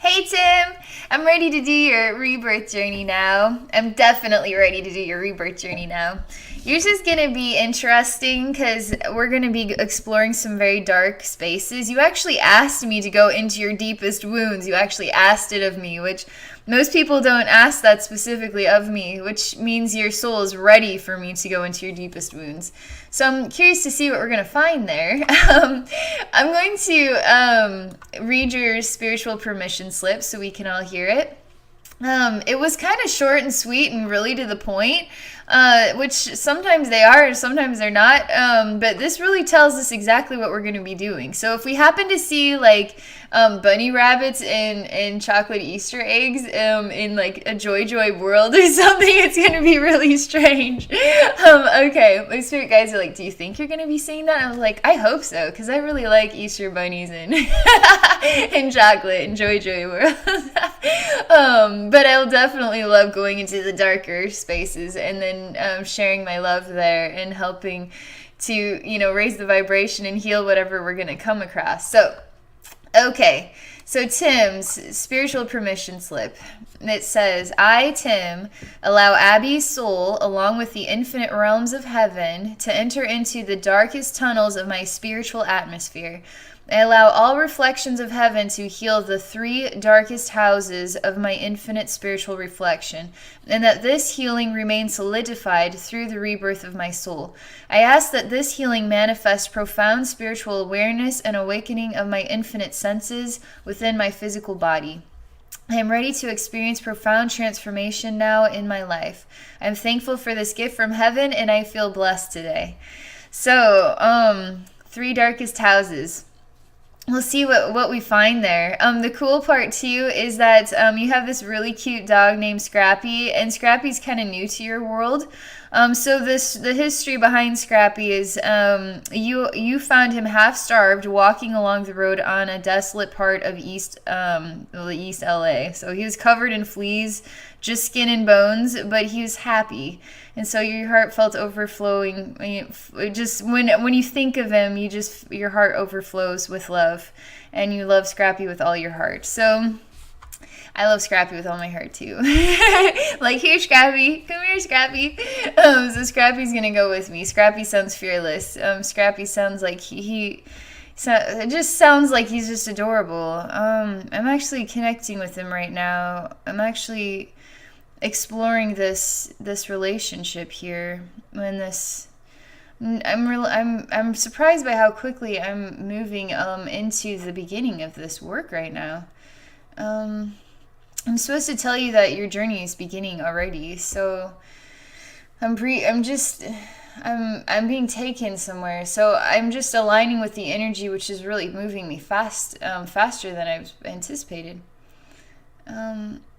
Hey Tim, I'm ready to do your rebirth journey now. I'm definitely ready to do your rebirth journey now. Yours is going to be interesting because we're going to be exploring some very dark spaces. You actually asked me to go into your deepest wounds. You actually asked it of me, which most people don't ask that specifically of me, which means your soul is ready for me to go into your deepest wounds. So I'm curious to see what we're going to find there. I'm going to read your spiritual permission slip so we can all hear it. It was kind of short and sweet and really to the point, which sometimes they are, sometimes they're not. But this really tells us exactly what we're going to be doing. So if we happen to see like bunny rabbits and chocolate Easter eggs in like a Joy Joy world or something, it's going to be really strange. Okay, my spirit guides are like, do you think you're going to be seeing that? I was like, I hope so, because I really like Easter bunnies and and chocolate and Joy Joy world. But I'll definitely love going into the darker spaces and then sharing my love there and helping to, raise the vibration and heal whatever we're going to come across. So, okay. So Tim's spiritual permission slip. It says, I, Tim, allow Abby's soul, along with the infinite realms of heaven, to enter into the darkest tunnels of my spiritual atmosphere. I allow all reflections of heaven to heal the 3 darkest houses of my infinite spiritual reflection, and that this healing remain solidified through the rebirth of my soul. I ask that this healing manifest profound spiritual awareness and awakening of my infinite senses within my physical body. I am ready to experience profound transformation now in my life. I am thankful for this gift from heaven, and I feel blessed today. So, 3 darkest houses. We'll see what we find there. The cool part too is that you have this really cute dog named Scrappy, and Scrappy's kind of new to your world. So the history behind Scrappy is you found him half starved walking along the road on a desolate part of East LA. So he was covered in fleas, just skin and bones, but he was happy. And so your heart felt overflowing. Just when you think of him, your heart overflows with love, and you love Scrappy with all your heart. So I love Scrappy with all my heart too. Like, here, Scrappy, come here, Scrappy. So Scrappy's gonna go with me. Scrappy sounds fearless. Scrappy sounds like it just sounds like he's just adorable. I'm actually connecting with him right now. I'm actually exploring this relationship here. I'm surprised by how quickly I'm moving into the beginning of this work right now. I'm supposed to tell you that your journey is beginning already. So I'm being taken somewhere. So I'm just aligning with the energy, which is really moving me faster than I've anticipated.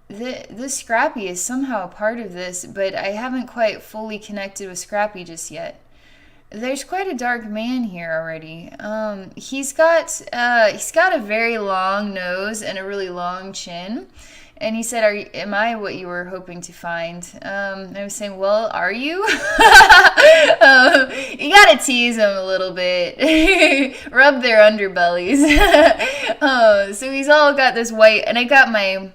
This Scrappy is somehow a part of this, but I haven't quite fully connected with Scrappy just yet. There's quite a dark man here already. He's got a very long nose and a really long chin. And he said, am I what you were hoping to find? I was saying, well, are you? You gotta tease him a little bit. Rub their underbellies. So he's all got this white, and I got my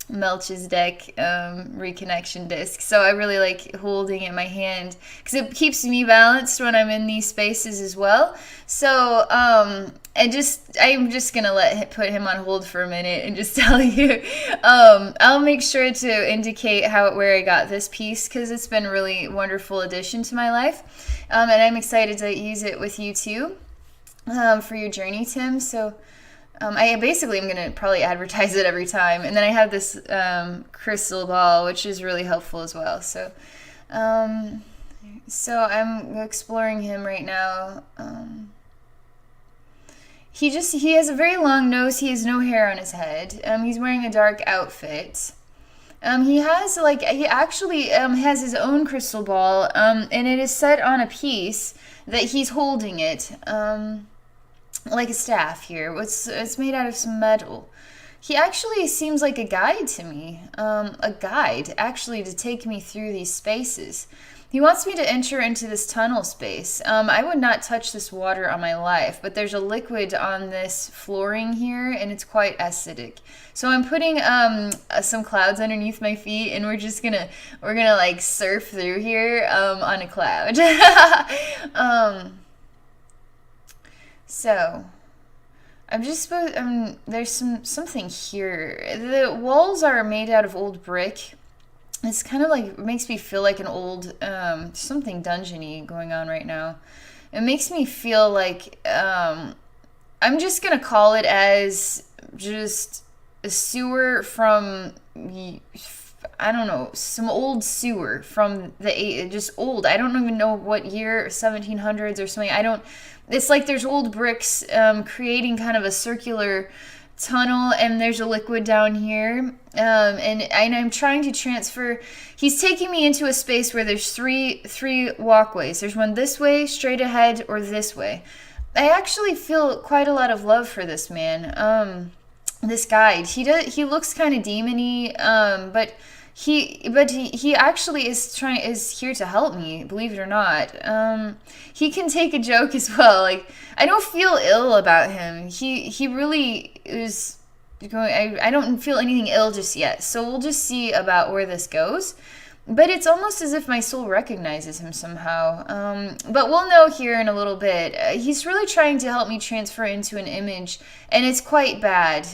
Melchizedek reconnection disc, so I really like holding it in my hand because it keeps me balanced when I'm in these spaces as well. So I'm just gonna put him on hold for a minute and just tell you. I'll make sure to indicate where I got this piece because it's been a really wonderful addition to my life, and I'm excited to use it with you too for your journey, Tim. So I basically am going to probably advertise it every time. And then I have this crystal ball, which is really helpful as well. So I'm exploring him right now. He has a very long nose. He has no hair on his head. He's wearing a dark outfit. He actually has his own crystal ball, and it is set on a piece that he's holding it. Like a staff here. It's made out of some metal. He actually seems like a guide to me. A guide, actually, to take me through these spaces. He wants me to enter into this tunnel space. I would not touch this water on my life, but there's a liquid on this flooring here, and it's quite acidic. So I'm putting some clouds underneath my feet, and we're gonna like surf through here on a cloud. So I'm just supposed. There's something here. The walls are made out of old brick. It's kind of like, it makes me feel like an old, something dungeony going on right now. It makes me feel like, I'm just going to call it as just a sewer from, I don't know, some old sewer from just old. I don't even know what year, 1700s or something. It's like there's old bricks creating kind of a circular tunnel, and there's a liquid down here, and I'm trying to transfer. He's taking me into a space where there's three walkways. There's one this way, straight ahead, or this way. I actually feel quite a lot of love for this man. This guide, he looks kind of demony, but he actually is here to help me, believe it or not. He can take a joke as well. Like, I don't feel ill about him. He really is going. I don't feel anything ill just yet. So we'll just see about where this goes. But it's almost as if my soul recognizes him somehow. But we'll know here in a little bit. He's really trying to help me transfer into an image, and it's quite bad.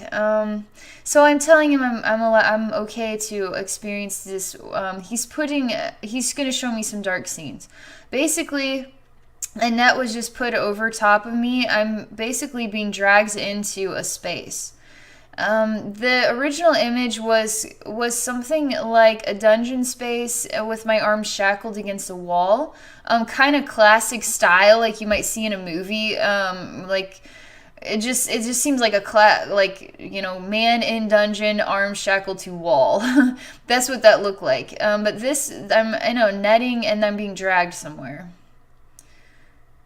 So I'm telling him I'm okay to experience this. He's going to show me some dark scenes. Basically, a net was just put over top of me. I'm basically being dragged into a space. The original image was something like a dungeon space with my arms shackled against a wall, kind of classic style, like you might see in a movie. Like it just seems like man in dungeon, arms shackled to wall. That's what that looked like. But this, I know, netting, and I'm being dragged somewhere.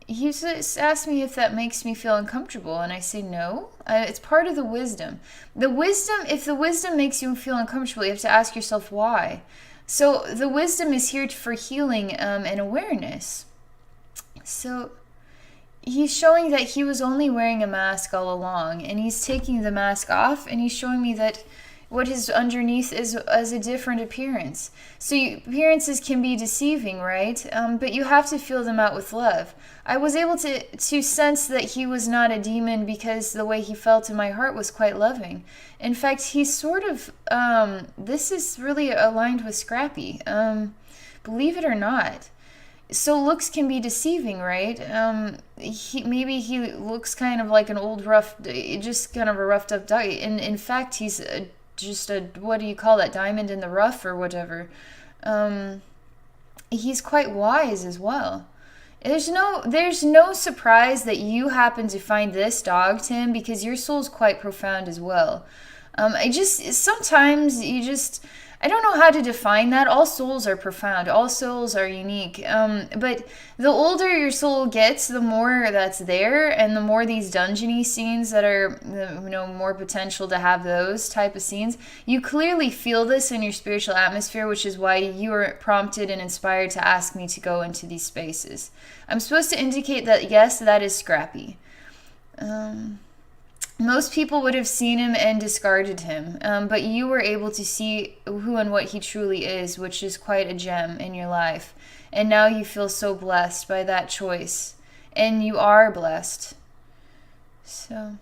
He just asked me if that makes me feel uncomfortable, and I say no. It's part of the wisdom. If the wisdom makes you feel uncomfortable, you have to ask yourself why. So the wisdom is here for healing and awareness. So he's showing that he was only wearing a mask all along, and he's taking the mask off, and he's showing me that what is underneath is a different appearance. So appearances can be deceiving, right? But you have to feel them out with love. I was able to sense that he was not a demon because the way he felt in my heart was quite loving. In fact, he's sort of, this is really aligned with Scrappy. Believe it or not. So looks can be deceiving, right? Maybe he looks kind of like an old just kind of a roughed up guy. In fact, he's just a, what do you call that, diamond in the rough or whatever. He's quite wise as well. There's no surprise that you happen to find this dog, Tim, because your soul's quite profound as well. Sometimes I don't know how to define that. All souls are profound. All souls are unique. But the older your soul gets, the more that's there, and the more these dungeony scenes that are, more potential to have those type of scenes. You clearly feel this in your spiritual atmosphere, which is why you were prompted and inspired to ask me to go into these spaces. I'm supposed to indicate that, yes, that is Scrappy. Most people would have seen him and discarded him, but you were able to see who and what he truly is, which is quite a gem in your life. And now you feel so blessed by that choice, and you are blessed. So,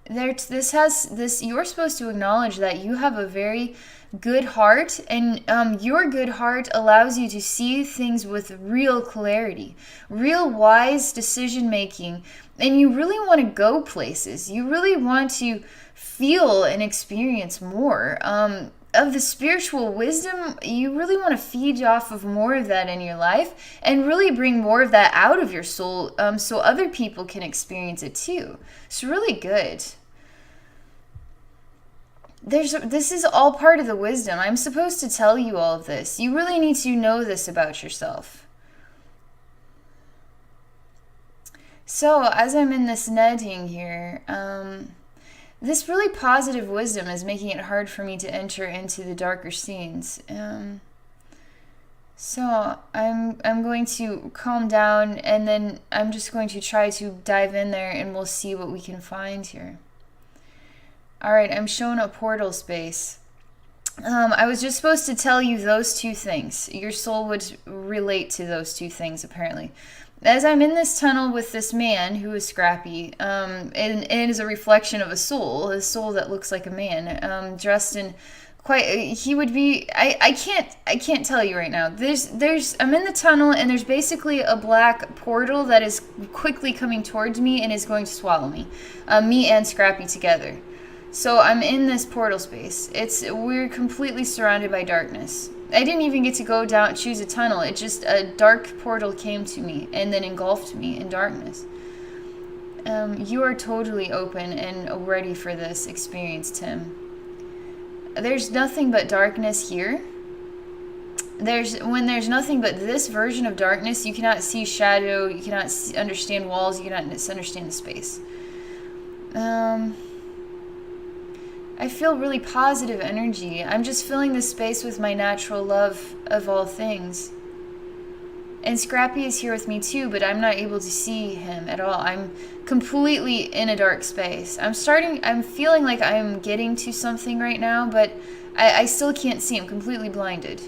you're supposed to acknowledge that you have a very good heart, and your good heart allows you to see things with real clarity, real wise decision making, and you really want to go places. You really want to feel and experience more of the spiritual wisdom. You really want to feed off of more of that in your life and really bring more of that out of your soul, so other people can experience it too. It's really good. This is all part of the wisdom. I'm supposed to tell you all of this. You really need to know this about yourself. So, as I'm in this netting here, this really positive wisdom is making it hard for me to enter into the darker scenes. So I'm going to calm down, and then I'm just going to try to dive in there, and we'll see what we can find here. All right, I'm shown a portal space. I was just supposed to tell you those two things. Your soul would relate to those two things, apparently. As I'm in this tunnel with this man who is scrappy, and it is a reflection of a soul that looks like a man, dressed in quite. He would be. I can't tell you right now. I'm in the tunnel, and there's basically a black portal that is quickly coming towards me and is going to swallow me, me and Scrappy together. So I'm in this portal space. We're completely surrounded by darkness. I didn't even get to go down, choose a tunnel. It just, a dark portal came to me and then engulfed me in darkness. You are totally open and ready for this experience, Tim. There's nothing but darkness here. When there's nothing but this version of darkness, you cannot see shadow, you cannot understand walls, you cannot understand the space. I feel really positive energy. I'm just filling this space with my natural love of all things. And Scrappy is here with me too, but I'm not able to see him at all. I'm completely in a dark space. I'm feeling like I'm getting to something right now, but I still can't see. I'm completely blinded.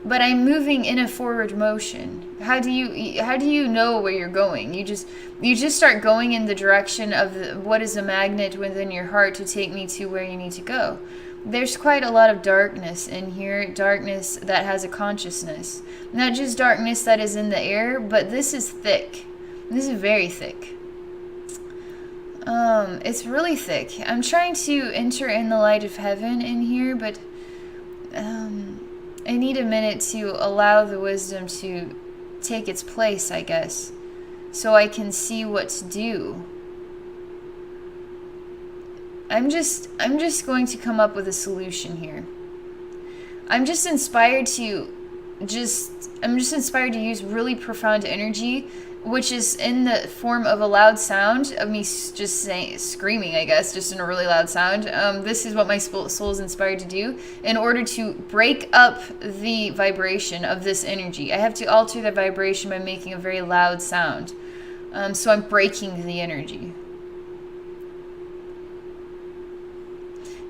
But I'm moving in a forward motion. How do you know where you're going? You just start going in the direction of what is a magnet within your heart to take me to where you need to go. There's quite a lot of darkness in here, darkness that has a consciousness. Not just darkness that is in the air, but this is thick. This is very thick. It's really thick. I'm trying to enter in the light of heaven in here, but I need a minute to allow the wisdom to take its place, I guess, so I can see what to do. I'm just going to come up with a solution here. I'm just inspired to use really profound energy, which is in the form of a loud sound of me just screaming, I guess, just in a really loud sound. This is what my soul is inspired to do in order to break up the vibration of this energy. I have to alter the vibration by making a very loud sound. So I'm breaking the energy.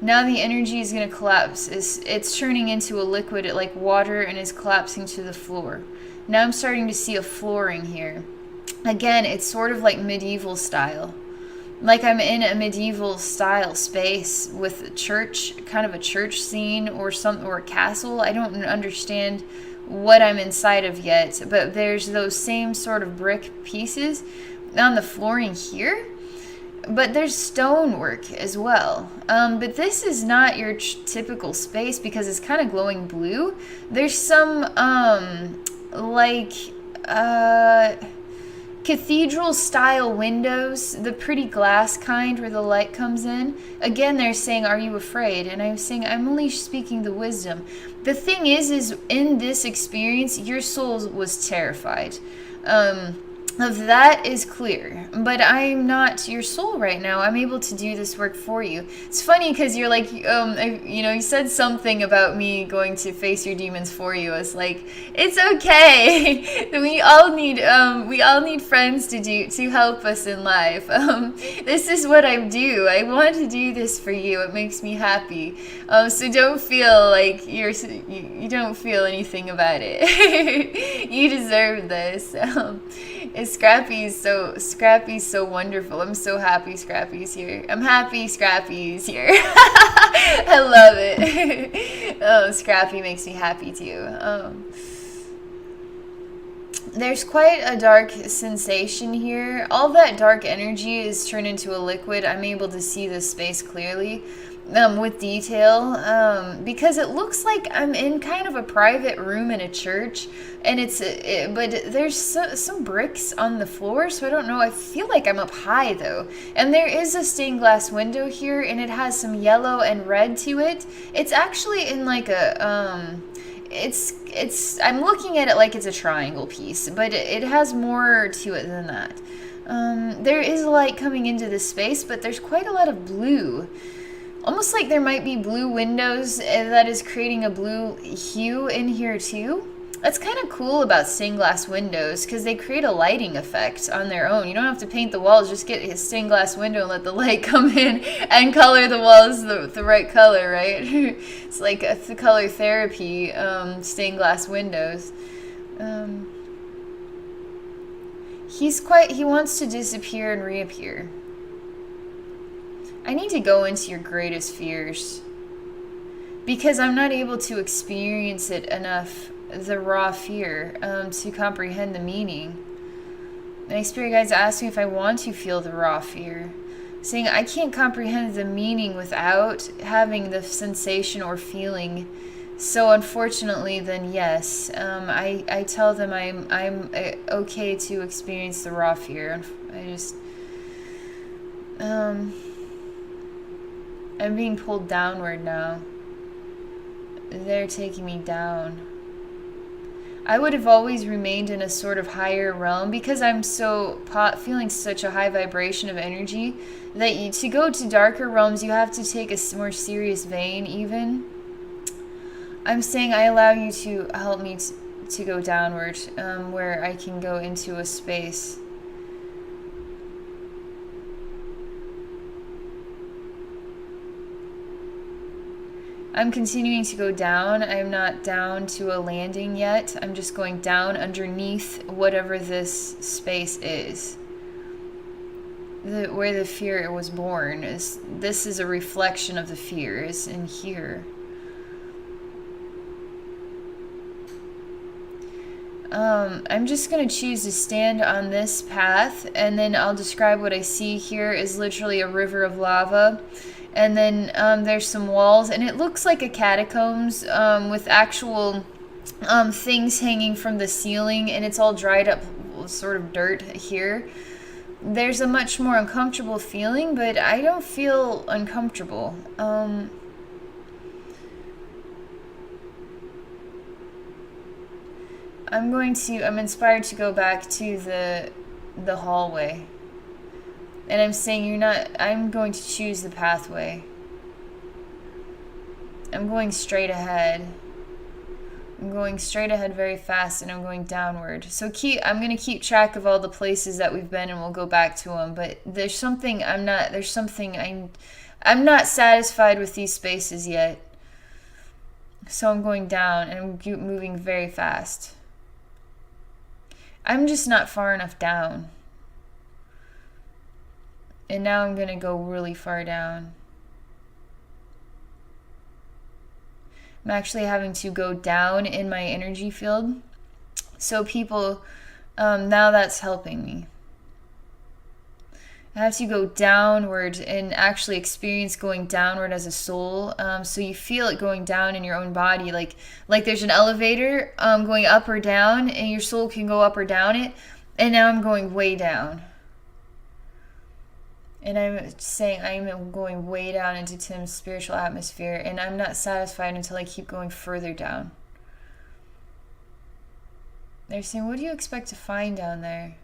Now the energy is going to collapse. It's turning into a liquid like water and is collapsing to the floor. Now I'm starting to see a flooring here. Again, it's sort of like medieval style. Like I'm in a medieval style space with a church, kind of a church scene or a castle. I don't understand what I'm inside of yet, but there's those same sort of brick pieces on the flooring here. But there's stonework as well. But this is not your typical space because it's kind of glowing blue. There's some cathedral style windows, the pretty glass kind where the light comes in. Again, they're saying, are you afraid? And I'm saying, I'm only speaking the wisdom. The thing is in this experience, your soul was terrified. Of that is clear, but I'm not your soul right now. I'm able to do this work for you. It's funny because you're like, you said something about me going to face your demons for you. It's like, it's okay. we all need friends to help us in life. This is what I do. I want to do this for you. It makes me happy. So don't feel like you don't feel anything about it. You deserve this. Scrappy's so wonderful. I'm so happy Scrappy's here. I'm happy Scrappy's here. I love it. Oh, Scrappy makes me happy too. There's quite a dark sensation here. All that dark energy is turned into a liquid. I'm able to see this space clearly. With detail, because it looks like I'm in kind of a private room in a church, and but there's some bricks on the floor, so I don't know. I feel like I'm up high though, and there is a stained glass window here, and it has some yellow and red to it. It's actually in like a I'm looking at it like it's a triangle piece, but it has more to it than that. There is light coming into this space, but there's quite a lot of blue. Almost like there might be blue windows that is creating a blue hue in here too. That's kind of cool about stained glass windows because they create a lighting effect on their own. You don't have to paint the walls, just get a stained glass window and let the light come in and color the walls the right color, right? It's like a color therapy, stained glass windows. He wants to disappear and reappear. I need to go into your greatest fears because I'm not able to experience it enough, the raw fear, to comprehend the meaning. My spirit guides ask me if I want to feel the raw fear, saying I can't comprehend the meaning without having the sensation or feeling. So unfortunately, then yes, I tell them I'm okay to experience the raw fear. I'm being pulled downward now. They're taking me down. I would have always remained in a sort of higher realm because I'm so feeling such a high vibration of energy that to go to darker realms, you have to take a more serious vein even. I'm saying I allow you to help me to go downward, where I can go into a space. I'm continuing to go down. I'm not down to a landing yet. I'm just going down underneath whatever this space is. Where the fear was born. This is a reflection of the fear, is in here. I'm just going to choose to stand on this path, and then I'll describe what I see here is literally a river of lava. And then there's some walls, and it looks like a catacombs with actual things hanging from the ceiling, and it's all dried up sort of dirt here. There's a much more uncomfortable feeling, but I don't feel uncomfortable. I'm inspired to go back to the hallway. And I'm saying I'm going to choose the pathway. I'm going straight ahead. I'm going straight ahead very fast, and I'm going downward. So I'm going to keep track of all the places that we've been, and we'll go back to them. But I'm not satisfied with these spaces yet. So I'm going down, and I'm moving very fast. I'm just not far enough down. And now I'm going to go really far down. I'm actually having to go down in my energy field. So people, now that's helping me. I have to go downward and actually experience going downward as a soul. So you feel it going down in your own body. Like there's an elevator going up or down, and your soul can go up or down it. And now I'm going way down. And I'm saying I'm going way down into Tim's spiritual atmosphere, and I'm not satisfied until I keep going further down. They're saying, what do you expect to find down there?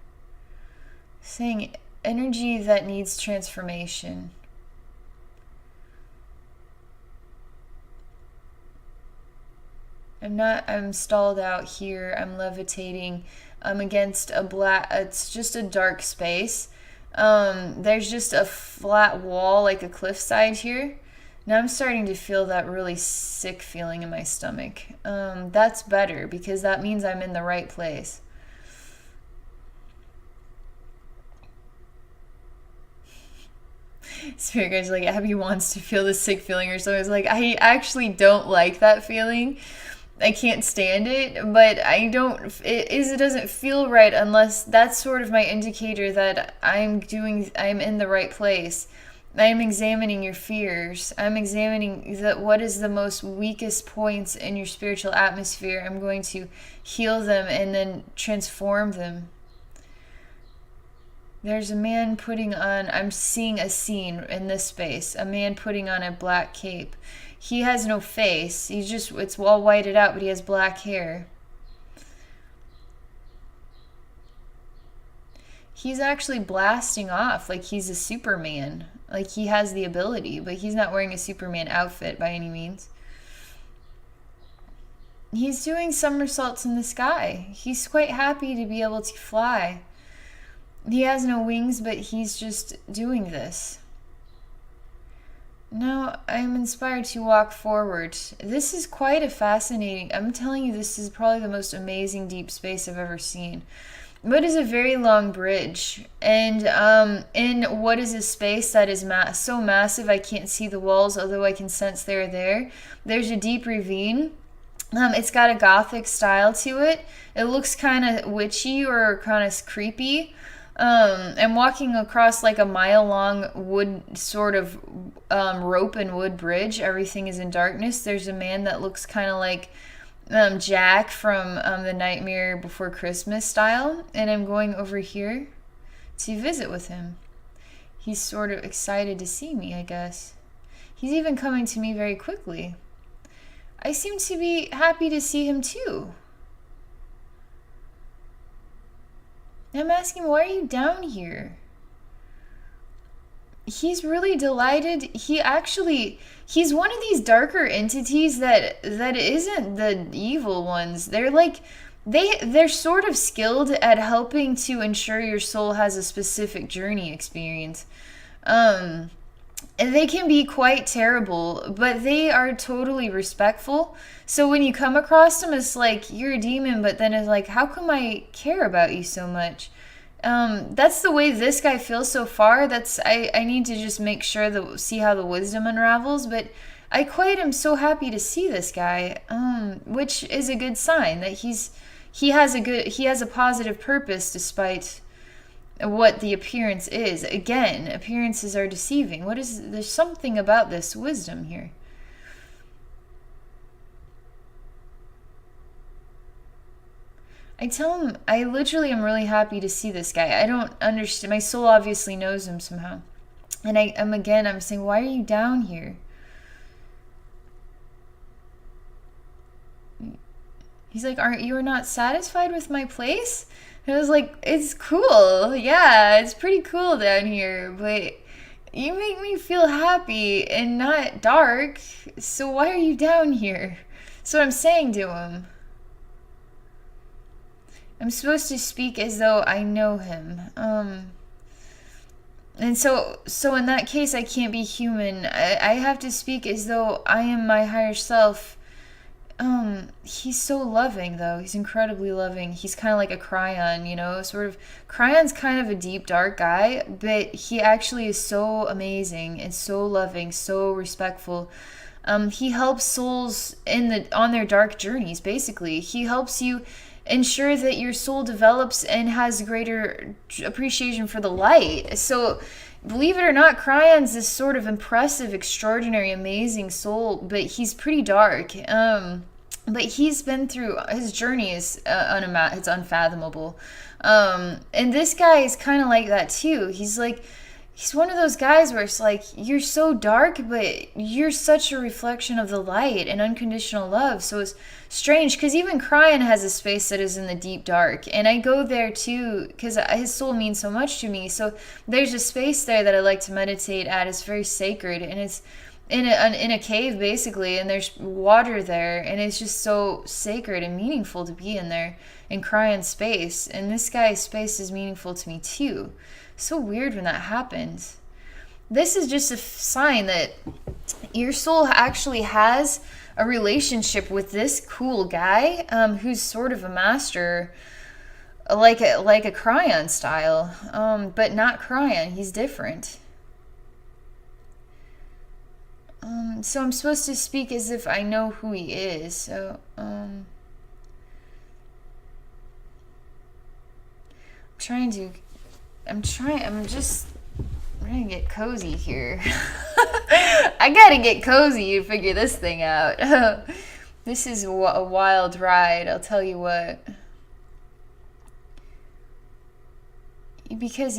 Saying energy that needs transformation. I'm stalled out here. I'm levitating. I'm against it's just a dark space. There's just a flat wall, like a cliffside here. Now I'm starting to feel that really sick feeling in my stomach. That's better because that means I'm in the right place. Spirit guides like, Abby wants to feel the sick feeling or something. It's like, I actually don't like that feeling. I can't stand it, but it doesn't feel right unless that's sort of my indicator that I'm in the right place. I'm examining your fears. I'm examining what is the most weakest points in your spiritual atmosphere. I'm going to heal them and then transform them. There's a man I'm seeing a scene in this space, a man putting on a black cape. He has no face. It's all whited out, but he has black hair. he's actually blasting off like he's a Superman. Like he has the ability, but he's not wearing a Superman outfit by any means. He's doing somersaults in the sky. He's quite happy to be able to fly. He has no wings, but he's just doing this. Now I'm inspired to walk forward. This is quite a fascinating... I'm telling you, this is probably the most amazing deep space I've ever seen. What is a very long bridge? And in what is a space that is so massive I can't see the walls, although I can sense they're there. There's a deep ravine. It's got a gothic style to it. It looks kind of witchy or kind of creepy. I'm walking across like a mile-long wood sort of rope and wood bridge. Everything is in darkness. There's a man that looks kind of like Jack from the Nightmare Before Christmas style. And I'm going over here to visit with him. He's sort of excited to see me, I guess. He's even coming to me very quickly. I seem to be happy to see him too. I'm asking, why are you down here? He's really delighted. He's one of these darker entities that isn't the evil ones. They're like, they're sort of skilled at helping to ensure your soul has a specific journey experience. And they can be quite terrible, but they are totally respectful. So when you come across them, it's like, you're a demon, but then it's like, how come I care about you so much? That's the way this guy feels so far. I need to just make sure see how the wisdom unravels, but I quite am so happy to see this guy, which is a good sign that he has a positive purpose despite what the appearance is. Again, appearances are deceiving. There's something about this wisdom here. I tell him, I literally am really happy to see this guy. I don't understand. My soul obviously knows him somehow. And I'm saying, why are you down here? He's like, you're not satisfied with my place? And I was like, it's cool. Yeah, it's pretty cool down here. But you make me feel happy and not dark. So why are you down here? So I'm saying to him. I'm supposed to speak as though I know him. And so in that case, I can't be human. I have to speak as though I am my higher self. He's so loving, though. He's incredibly loving. He's kind of like a Cryon, sort of. Cryon's kind of a deep, dark guy, but he actually is so amazing and so loving, so respectful. He helps souls on their dark journeys, basically. He helps you ensure that your soul develops and has greater appreciation for the light. So, believe it or not, Cryon's this sort of impressive, extraordinary, amazing soul, but he's pretty dark. But he's been through, his journey is it's unfathomable. And this guy is kind of like that too. He's one of those guys where it's like, you're so dark, but you're such a reflection of the light and unconditional love. So it's strange, because even Cryon has a space that is in the deep dark. And I go there too, because his soul means so much to me. So there's a space there that I like to meditate at. It's very sacred, and it's in a cave, basically. And there's water there, and it's just so sacred and meaningful to be in there, in Cryon's space. And this guy's space is meaningful to me too. So weird when that happens. This is just a sign that your soul actually has a relationship with this cool guy, who's sort of a master, like a Cryon style, but not Cryon. He's different. So I'm supposed to speak as if I know who he is. So I'm trying to get cozy here. I gotta get cozy to figure this thing out. This is a wild ride, I'll tell you what. Because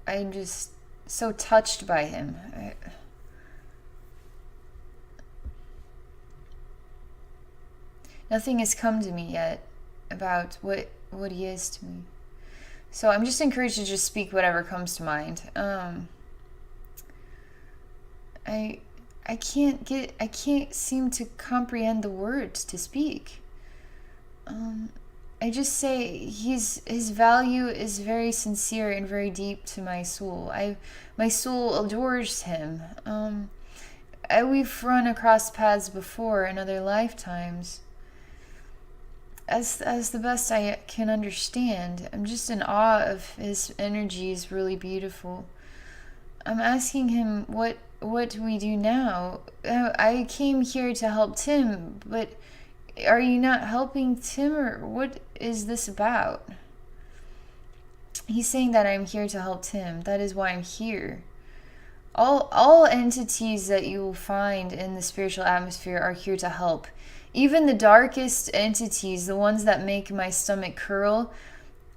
I'm just so touched by him. Nothing has come to me yet about what he is to me. So I'm just encouraged to just speak whatever comes to mind. I I can't seem to comprehend the words to speak. I just say his value is very sincere and very deep to my soul. My soul adores him. We've run across paths before in other lifetimes. As the best I can understand, I'm just in awe of his energy. Is really beautiful. I'm asking him what do we do now? I came here to help Tim, but are you not helping Tim, or what is this about? He's saying that I'm here to help Tim. That is why I'm here. All entities that you will find in the spiritual atmosphere are here to help. Even the darkest entities, the ones that make my stomach curl,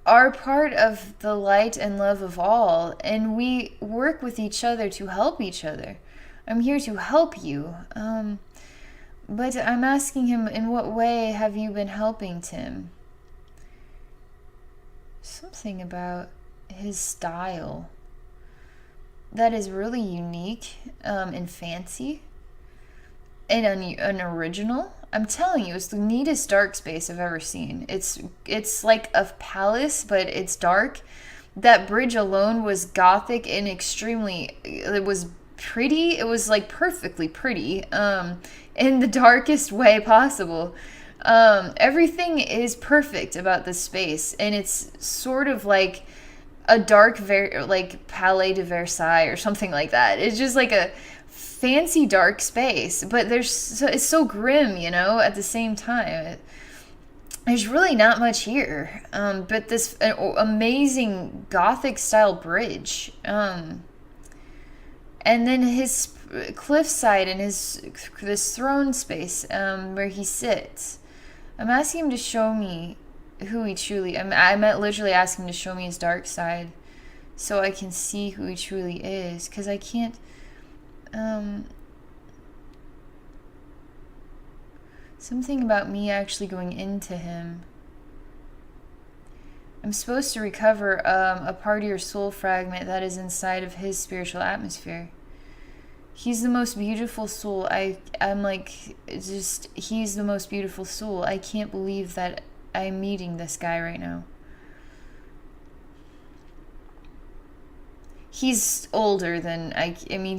are part of the light and love of all, and we work with each other to help each other. I'm here to help you. But I'm asking him, in what way have you been helping Tim? Something about his style that is really unique and fancy and unoriginal. I'm telling you, it's the neatest dark space I've ever seen. It's like a palace, but it's dark. That bridge alone was gothic and it was pretty. It was like perfectly pretty in the darkest way possible. Everything is perfect about this space, and it's sort of like a dark, like Palais de Versailles or something like that. It's just like a fancy dark space, but it's so grim, at the same time. There's really not much here, but this amazing Gothic style bridge, and then his cliffside and this throne space where he sits. I'm asking him to show me who he truly. I'm literally asking him to show me his dark side, so I can see who he truly is. Because I can't. Something about me actually going into him. I'm supposed to recover a part of your soul fragment that is inside of his spiritual atmosphere. He's the most beautiful soul. I'm like, he's the most beautiful soul. I can't believe that I'm meeting this guy right now. He's older than,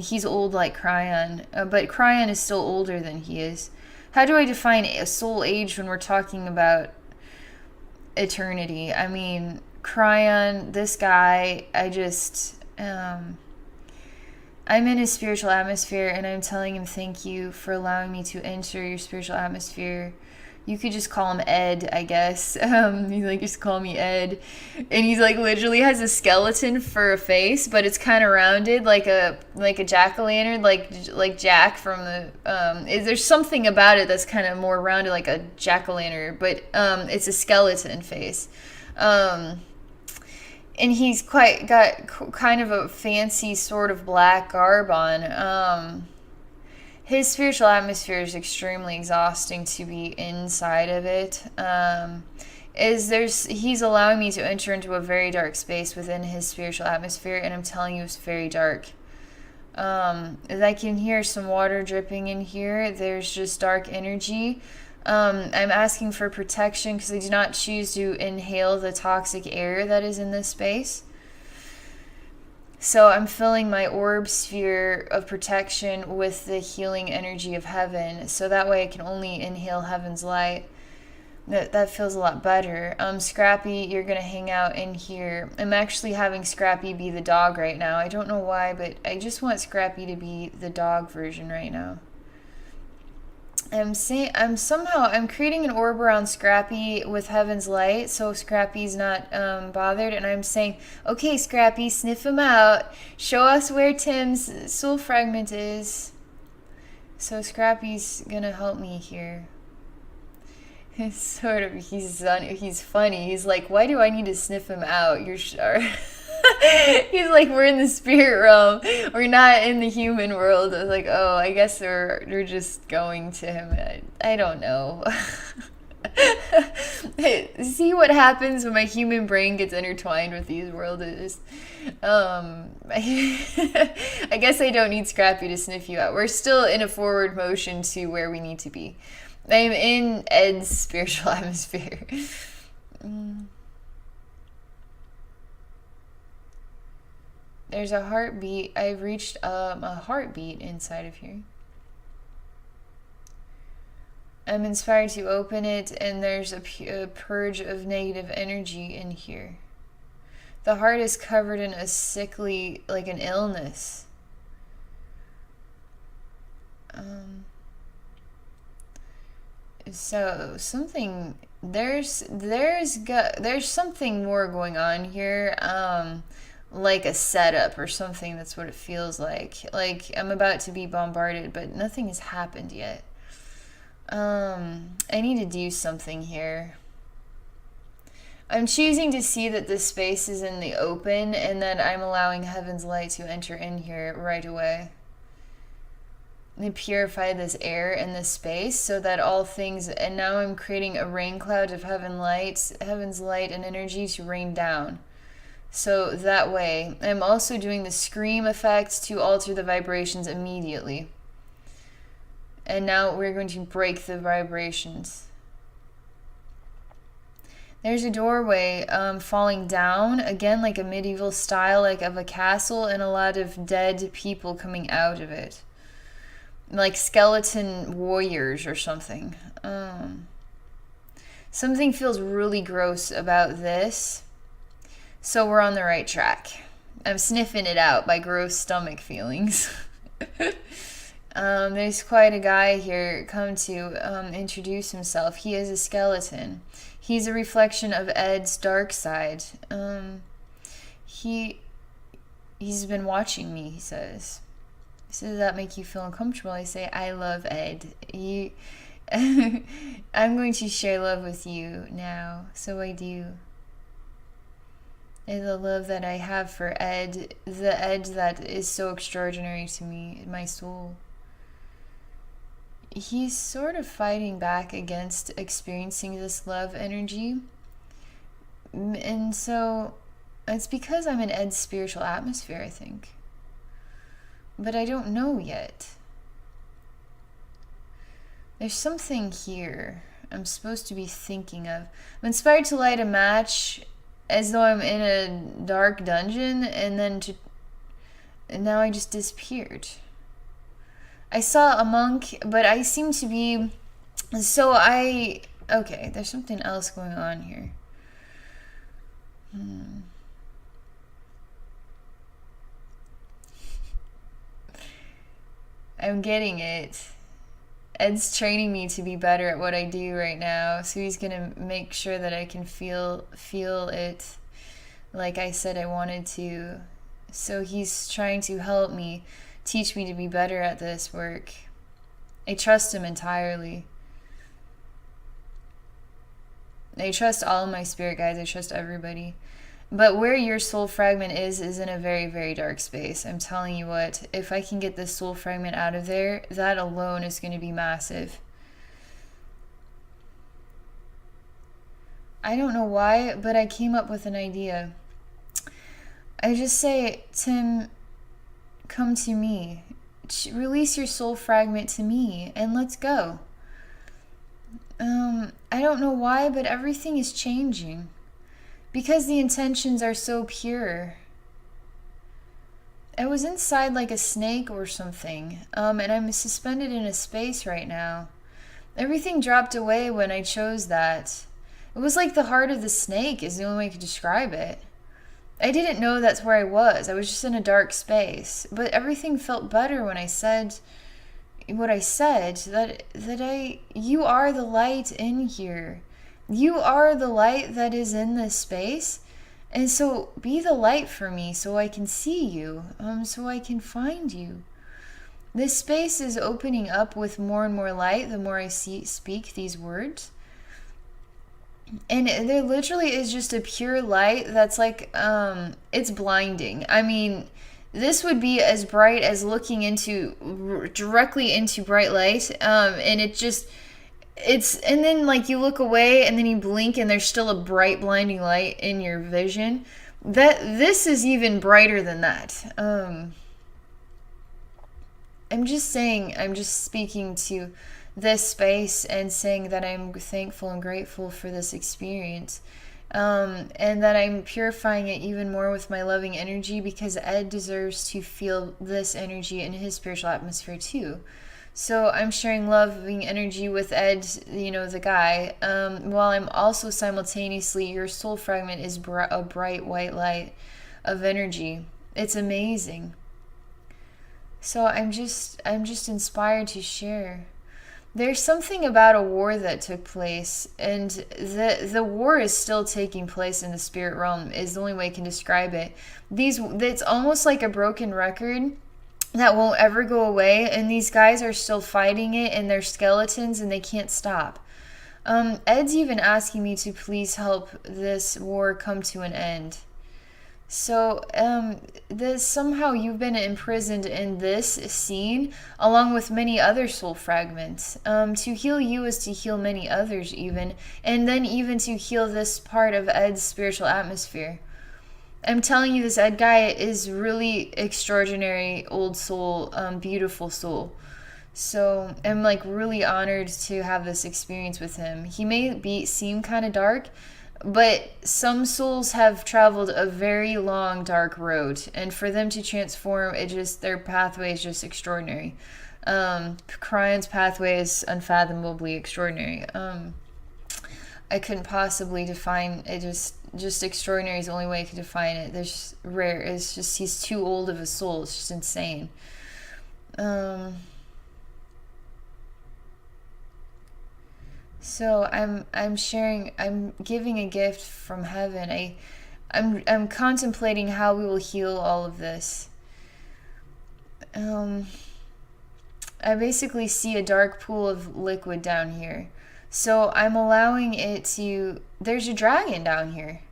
he's old like Cryon, but Cryon is still older than he is. How do I define a soul age when we're talking about eternity? Cryon, this guy, I'm in his spiritual atmosphere, and I'm telling him thank you for allowing me to enter your spiritual atmosphere. You could just call him Ed, I guess. He's like, just call me Ed. And he's like, literally has a skeleton for a face, but it's kind of rounded like a jack-o'-lantern, like Jack from the. There's something about it that's kind of more rounded, like a jack-o'-lantern, but it's a skeleton face. And he's got kind of a fancy sort of black garb on. His spiritual atmosphere is extremely exhausting to be inside of it. He's allowing me to enter into a very dark space within his spiritual atmosphere, and I'm telling you, it's very dark. I can hear some water dripping in here. There's just dark energy. I'm asking for protection because I do not choose to inhale the toxic air that is in this space. So I'm filling my orb sphere of protection with the healing energy of heaven. So that way I can only inhale heaven's light. That feels a lot better. Scrappy, you're going to hang out in here. I'm actually having Scrappy be the dog right now. I don't know why, but I just want Scrappy to be the dog version right now. I'm creating an orb around Scrappy with heaven's light, so Scrappy's not bothered. And I'm saying, okay, Scrappy, sniff him out. Show us where Tim's soul fragment is. So Scrappy's gonna help me here. He's funny. He's like, why do I need to sniff him out? You're sure. He's like, we're in the spirit realm. We're not in the human world. I was like, oh, I guess we're just going to him. I don't know. See what happens when my human brain gets intertwined with these worlds. I guess I don't need Scrappy to sniff you out. We're still in a forward motion to where we need to be. I'm in Ed's spiritual atmosphere. There's a heartbeat. I've reached a heartbeat inside of here. I'm inspired to open it, and there's a purge of negative energy in here. The heart is covered in a sickly, like an illness. So something there's something more going on here. Like a setup or something. That's what it feels like. Like I'm about to be bombarded, but nothing has happened yet. I need to do something here. I'm choosing to see that this space is in the open and that I'm allowing heaven's light to enter in here right away. And purify this air and this space so that all things, and now I'm creating a rain cloud of heaven's light and energy to rain down. So that way, I'm also doing the scream effect to alter the vibrations immediately. And now we're going to break the vibrations. There's a doorway falling down, again like a medieval style, like of a castle, and a lot of dead people coming out of it. Like skeleton warriors or something. Something feels really gross about this. So we're on the right track. I'm sniffing it out by gross stomach feelings. There's quite a guy here come to introduce himself. He is a skeleton. He's a reflection of Ed's dark side. He's been watching me, he says. So does that make you feel uncomfortable? I say, I love Ed. I'm going to share love with you now. So I do. And the love that I have for Ed, the Ed that is so extraordinary to me, my soul. He's sort of fighting back against experiencing this love energy. And so it's because I'm in Ed's spiritual atmosphere, I think. But I don't know yet. There's something here I'm supposed to be thinking of. I'm inspired to light a match as though I'm in a dark dungeon, and now I just disappeared. I saw a monk, but I seem to be... Okay, there's something else going on here. I'm getting it. Ed's training me to be better at what I do right now, so he's gonna make sure that I can feel it like I said I wanted to. So he's trying to help me, teach me to be better at this work. I trust him entirely. I trust all of my spirit guides. I trust everybody. But where your soul fragment is in a very, very dark space. I'm telling you what, if I can get this soul fragment out of there, that alone is going to be massive. I don't know why, but I came up with an idea. I just say, Tim, come to me. Release your soul fragment to me, and let's go. I don't know why, but everything is changing. Because the intentions are so pure. I was inside like a snake or something, and I'm suspended in a space right now. Everything dropped away when I chose that. It was like the heart of the snake is the only way I could describe it. I didn't know that's where I was. I was just in a dark space. But everything felt better when I said what I said, that you are the light in here. You are the light that is in this space. And so be the light for me so I can see you, so I can find you. This space is opening up with more and more light the more I speak these words. And there literally is just a pure light that's like, it's blinding. I mean, this would be as bright as looking directly into bright light. And it just... and then like you look away and then you blink and there's still a bright blinding light in your vision. That this is even brighter than that. I'm just saying, I'm just speaking to this space and saying that I'm thankful and grateful for this experience. And that I'm purifying it even more with my loving energy, because Ed deserves to feel this energy in his spiritual atmosphere too. So I'm sharing loving energy with Ed, the guy, while I'm also simultaneously, your soul fragment is a bright white light of energy. It's amazing. So I'm just inspired to share. There's something about a war that took place, and the war is still taking place in the spirit realm, is the only way I can describe it. It's almost like a broken record that won't ever go away, and these guys are still fighting it, and they're skeletons, and they can't stop. Ed's even asking me to please help this war come to an end. So, somehow you've been imprisoned in this scene, along with many other soul fragments. To heal you is to heal many others, even, and then even to heal this part of Ed's spiritual atmosphere. I'm telling you, this Ed guy is really extraordinary, old soul, beautiful soul. So I'm like really honored to have this experience with him. He may seem kind of dark, but some souls have traveled a very long, dark road, and for them to transform, their pathway is just extraordinary. Crion's pathway is unfathomably extraordinary. I couldn't possibly define it. Just extraordinary is the only way I could define it. There's rare. It's just he's too old of a soul. It's just insane. So I'm sharing. I'm giving a gift from heaven. I'm contemplating how we will heal all of this. I basically see a dark pool of liquid down here. So I'm allowing it to. There's a dragon down here,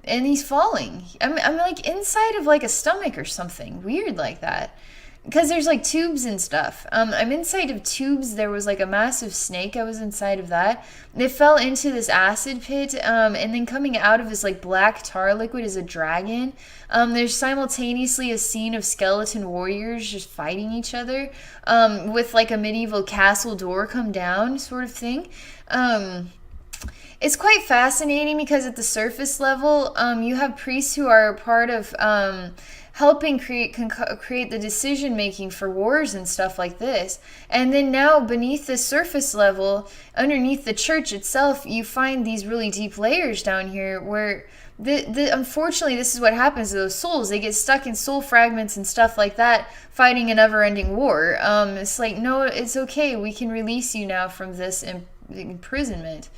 and he's falling. I'm like inside of like a stomach or something weird like that. Because there's like tubes and stuff. I'm inside of tubes. There was like a massive snake. I was inside of that. It fell into this acid pit. And then coming out of this like black tar liquid is a dragon. There's simultaneously a scene of skeleton warriors just fighting each other. With like a medieval castle door come down sort of thing. It's quite fascinating because at the surface level, you have priests who are part of helping create the decision making for wars and stuff like this. And then now beneath the surface level, underneath the church itself, you find these really deep layers down here where unfortunately this is what happens to those souls. They get stuck in soul fragments and stuff like that, fighting a never-ending war. It's like, no, it's okay. We can release you now from this imprisonment.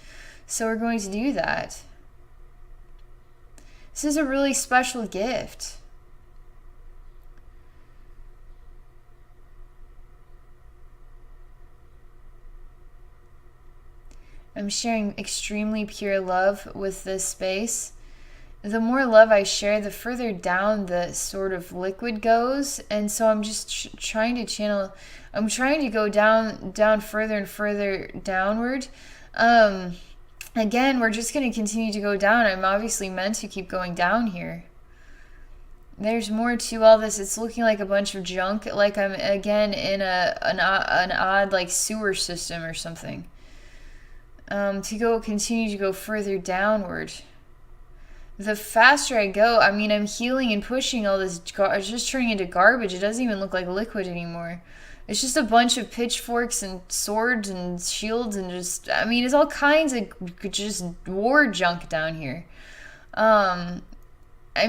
So we're going to do that. This is a really special gift. I'm sharing extremely pure love with this space. The more love I share, the further down the sort of liquid goes. And so I'm just trying to channel. I'm trying to go down further and further downward. Again, we're just going to continue to go down. I'm obviously meant to keep going down here. There's more to all this. It's looking like a bunch of junk. Like I'm, again, in an odd like sewer system or something. Continue to go further downward. The faster I go, I mean, I'm healing and pushing all this. It's just turning into garbage. It doesn't even look like liquid anymore. It's just a bunch of pitchforks and swords and shields and just, I mean, it's all kinds of just war junk down here. I'm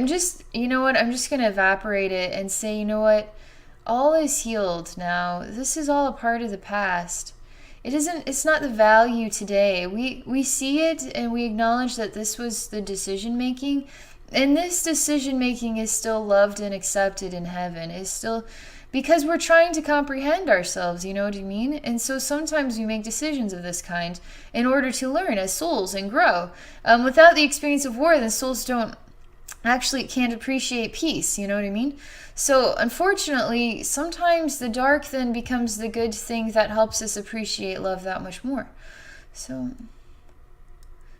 just, you know what? I'm just going to evaporate it and say, you know what? All is healed now. This is all a part of the past. It's not the value today. We see it and we acknowledge that this was the decision making, and this decision making is still loved and accepted in heaven. It's still because we're trying to comprehend ourselves, you know what I mean? And so sometimes we make decisions of this kind in order to learn as souls and grow. Without the experience of war, then souls can't appreciate peace, you know what I mean? So unfortunately, sometimes the dark then becomes the good thing that helps us appreciate love that much more. So,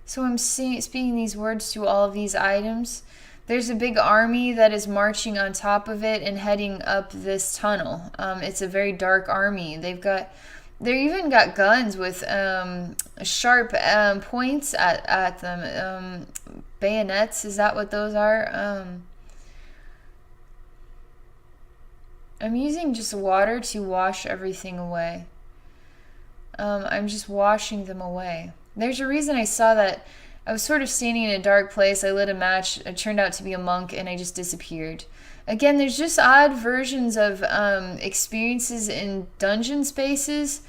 so I'm speaking these words to all of these items. There's a big army that is marching on top of it and heading up this tunnel. It's a very dark army. They even got guns with sharp points at them. Bayonets, is that what those are? I'm using just water to wash everything away. I'm just washing them away. There's a reason I saw that. I was sort of standing in a dark place. I lit a match. I turned out to be a monk, and I just disappeared. Again, there's just odd versions of experiences in dungeon spaces.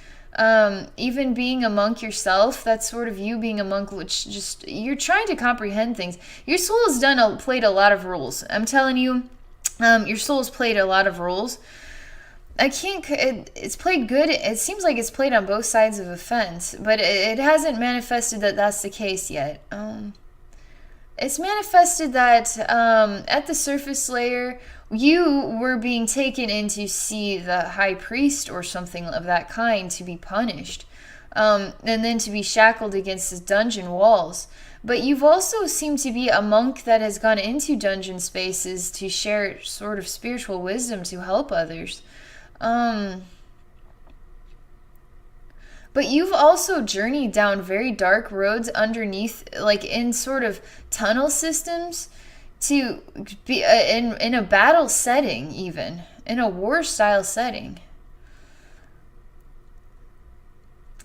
Even being a monk yourself, that's sort of you being a monk, which just, you're trying to comprehend things. Your soul has played a lot of roles. I'm telling you, your soul has played a lot of roles. It's played good. It seems like it's played on both sides of a fence, but it hasn't manifested that that's the case yet. It's manifested that at the surface layer, you were being taken in to see the high priest or something of that kind to be punished, and then to be shackled against the dungeon walls. But you've also seemed to be a monk that has gone into dungeon spaces to share sort of spiritual wisdom to help others. But you've also journeyed down very dark roads underneath, like in sort of tunnel systems, to be in a battle setting, even in a war style setting,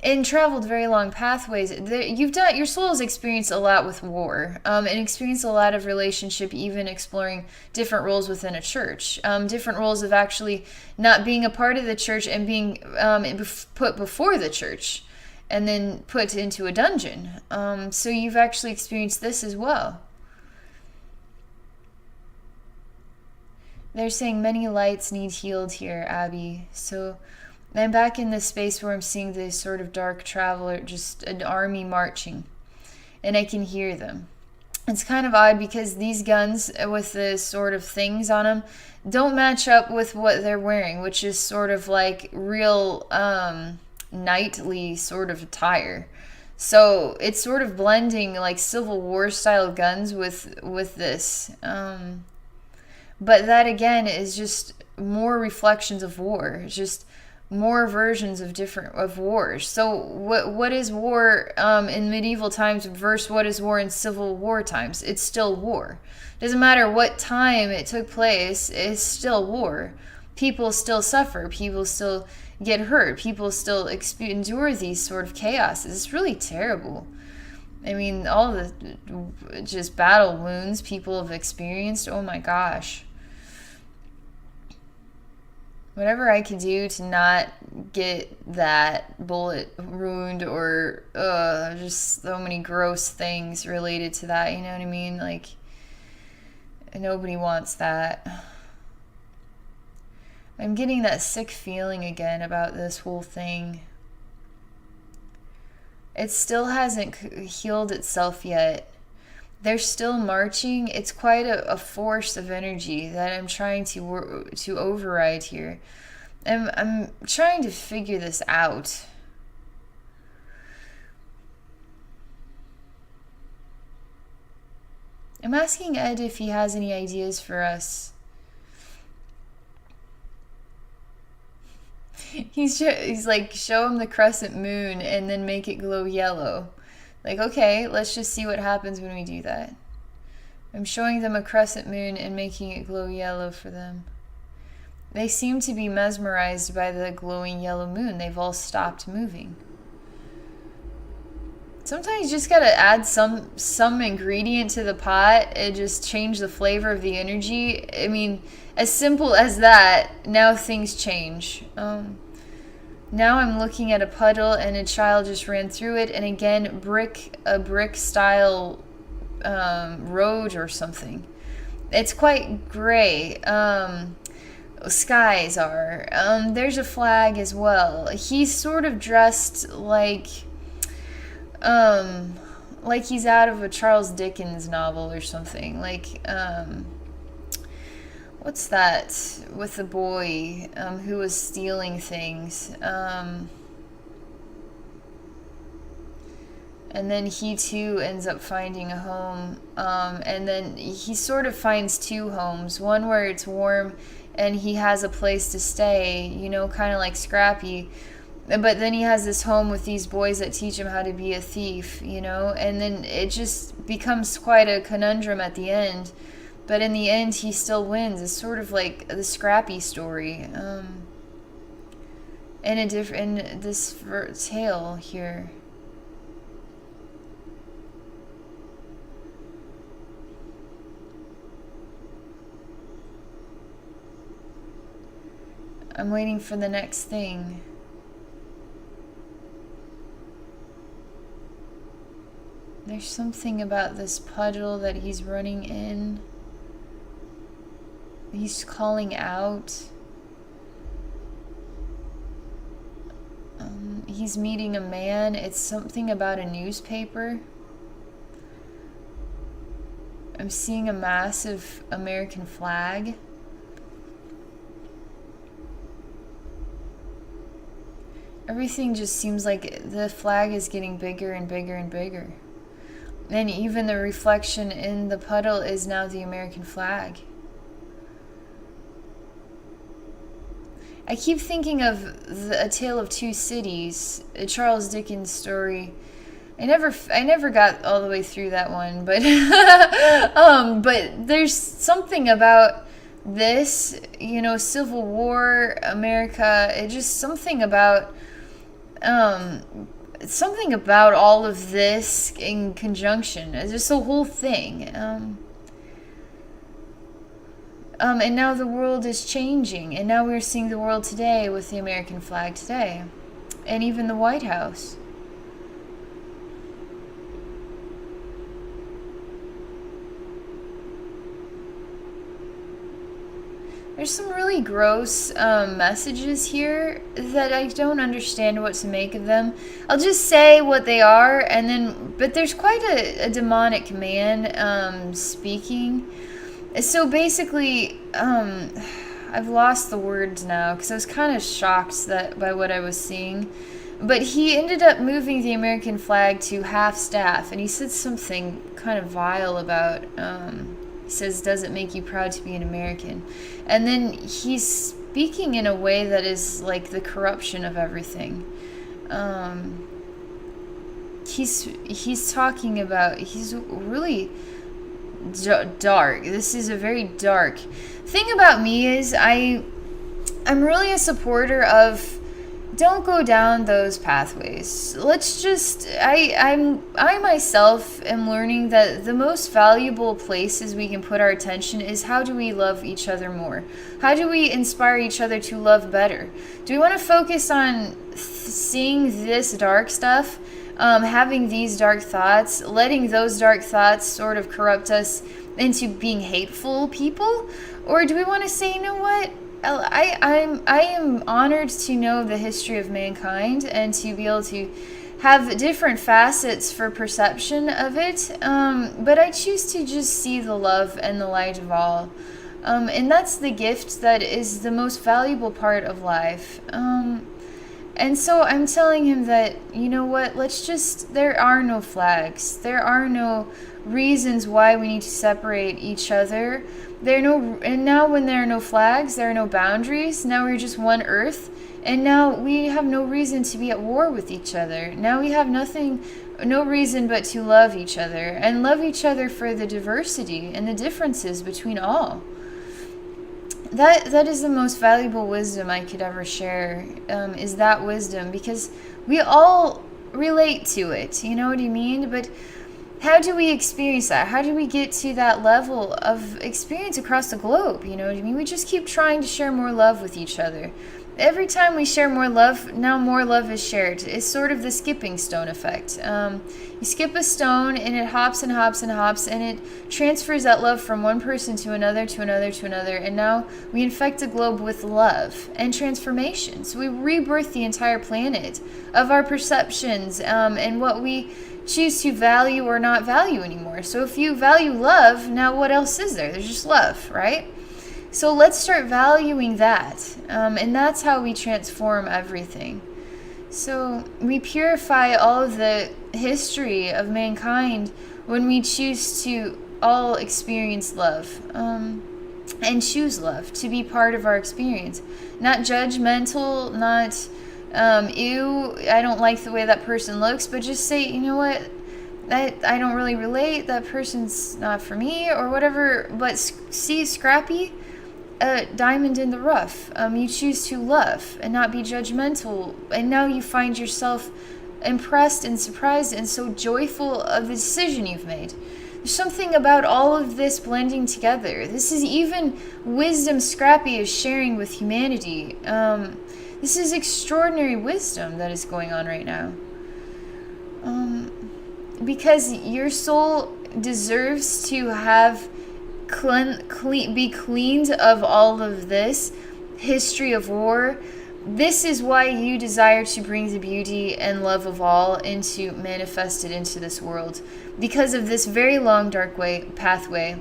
and traveled very long pathways. Your soul has experienced a lot with war, and experienced a lot of relationship, even exploring different roles within a church, different roles of actually not being a part of the church and being put before the church and then put into a dungeon. So you've actually experienced this as well. They're saying many lights need healed here, Abby. So I'm back in this space where I'm seeing this sort of dark traveler, just an army marching, and I can hear them. It's kind of odd because these guns with the sort of things on them don't match up with what they're wearing, which is sort of like real knightly sort of attire. So it's sort of blending like Civil War style guns with this. But that again is just more reflections of war. It's just more versions of wars. So what is war in medieval times versus what is war in Civil War times? It's still war. Doesn't matter what time it took place, it's still war. People still suffer. People still get hurt. People still endure these sort of chaoses. It's really terrible. I mean, all the just battle wounds people have experienced. Oh my gosh. Whatever I can do to not get that bullet wound or just so many gross things related to that, you know what I mean? Like, nobody wants that. I'm getting that sick feeling again about this whole thing. It still hasn't healed itself yet. They're still marching. It's quite a force of energy that I'm trying to override here. I'm trying to figure this out. I'm asking Ed if he has any ideas for us. He's like, show him the crescent moon and then make it glow yellow. Like, okay, let's just see what happens when we do that. I'm showing them a crescent moon and making it glow yellow for them. They seem to be mesmerized by the glowing yellow moon. They've all stopped moving. Sometimes you just gotta add some ingredient to the pot and just change the flavor of the energy. I mean, as simple as that, now things change. Now I'm looking at a puddle and a child just ran through it, and again, a brick style road or something. It's quite gray. Skies are. There's a flag as well. He's sort of dressed like he's out of a Charles Dickens novel or something. Like, what's that with the boy who was stealing things? And then he too ends up finding a home. And then he sort of finds two homes. One where it's warm and he has a place to stay, you know, kind of like Scrappy. But then he has this home with these boys that teach him how to be a thief, you know. And then it just becomes quite a conundrum at the end. But in the end, he still wins. It's sort of like the Scrappy story. In this tale here. I'm waiting for the next thing. There's something about this puddle that he's running in. He's calling out. He's meeting a man. It's something about a newspaper. I'm seeing a massive American flag. Everything just seems like the flag is getting bigger and bigger and bigger. And even the reflection in the puddle is now the American flag. I keep thinking of A Tale of Two Cities, a Charles Dickens story. I never got all the way through that one, but but there's something about this, you know, Civil War, America. It just something about all of this in conjunction. It's just the whole thing. And now the world is changing, and now we're seeing the world today with the American flag today, and even the White House. There's some really gross messages here that I don't understand what to make of them. I'll just say what they are, but there's quite a demonic man speaking. So basically, I've lost the words now because I was kind of shocked by what I was seeing. But he ended up moving the American flag to half-staff, and he said something kind of vile about, he says, does it make you proud to be an American? And then he's speaking in a way that is like the corruption of everything. He's talking about, he's really dark. This is a very dark thing about me. Is I'm really a supporter of don't go down those pathways. Let's just I myself am learning that the most valuable places we can put our attention is how do we love each other more? How do we inspire each other to love better? Do we want to focus on seeing this dark stuff? Having these dark thoughts, letting those dark thoughts sort of corrupt us into being hateful people? Or do we want to say, you know what? I am honored to know the history of mankind and to be able to have different facets for perception of it. But I choose to just see the love and the light of all. And that's the gift that is the most valuable part of life. And so I'm telling him that, you know what, there are no flags. There are no reasons why we need to separate each other. And now when there are no flags, there are no boundaries. Now we're just one earth. And now we have no reason to be at war with each other. Now we have no reason but to love each other. And love each other for the diversity and the differences between all. That is the most valuable wisdom I could ever share, is that wisdom, because we all relate to it, you know what I mean? But how do we experience that? How do we get to that level of experience across the globe, you know what I mean? We just keep trying to share more love with each other. Every time we share more love, now more love is shared. It's sort of the skipping stone effect. You skip a stone and it hops and hops and hops, and it transfers that love from one person to another, to another, to another. And now we infect the globe with love and transformation. So we rebirth the entire planet of our perceptions and what we choose to value or not value anymore. So if you value love, now what else is there? There's just love, right? So let's start valuing that. And that's how we transform everything. So we purify all of the history of mankind when we choose to all experience love, and choose love to be part of our experience. Not judgmental, not, ew, I don't like the way that person looks, but just say, you know what, I don't really relate, that person's not for me, or whatever. But see, Scrappy, a diamond in the rough. You choose to love and not be judgmental, and now you find yourself impressed and surprised and so joyful of the decision you've made. There's something about all of this blending together. This is even wisdom Scrappy is sharing with humanity. This is extraordinary wisdom that is going on right now. Because your soul deserves to have be cleaned of all of this history of war. This is why you desire to bring the beauty and love of all into manifested into this world, because of this very long dark pathway.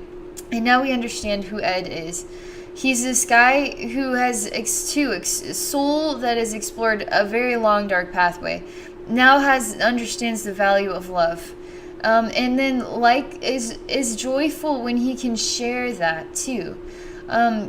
And now we understand who Ed is. He's this guy who has a soul that has explored a very long dark pathway, now understands the value of love. And then is joyful when he can share that too.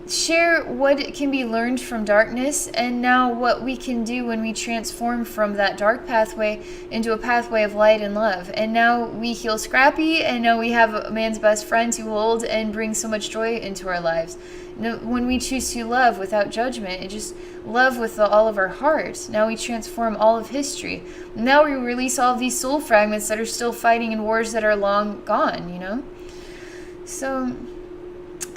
Share what can be learned from darkness, and now what we can do when we transform from that dark pathway into a pathway of light and love. And now we heal Scrappy, and now we have a man's best friend to hold and bring so much joy into our lives. When we choose to love without judgment and just love with all of our heart, now we transform all of history. Now we release all of these soul fragments that are still fighting in wars that are long gone, you know? So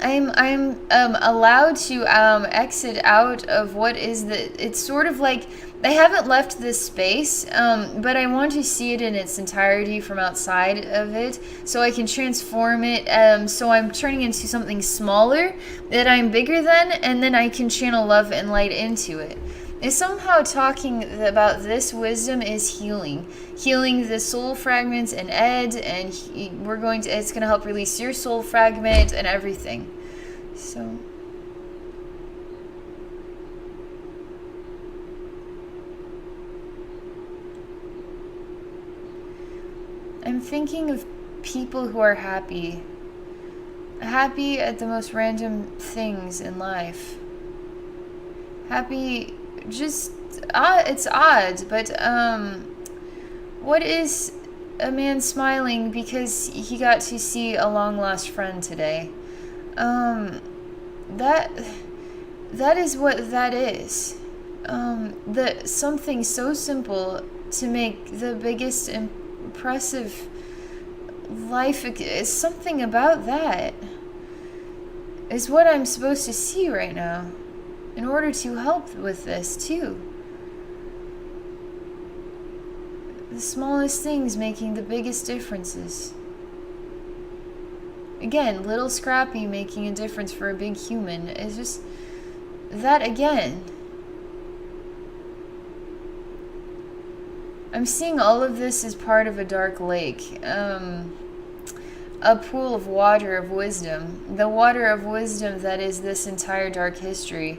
I'm allowed to exit out of what is it's sort of like I haven't left this space, but I want to see it in its entirety from outside of it, so I can transform it, so I'm turning into something smaller that I'm bigger than, and then I can channel love and light into it. And somehow talking about this wisdom is healing the soul fragments and Ed, and it's going to help release your soul fragment and everything. So I'm thinking of people who are happy at the most random things in life. Happy, just it's odd, but what is a man smiling because he got to see a long lost friend today? That is what that is. Something so simple to make the biggest impressive life is something about that is what I'm supposed to see right now in order to help with this too. The smallest things making the biggest differences. Again, little Scrappy making a difference for a big human is just that again. I'm seeing all of this as part of a dark lake, a pool of water of wisdom, the water of wisdom that is this entire dark history,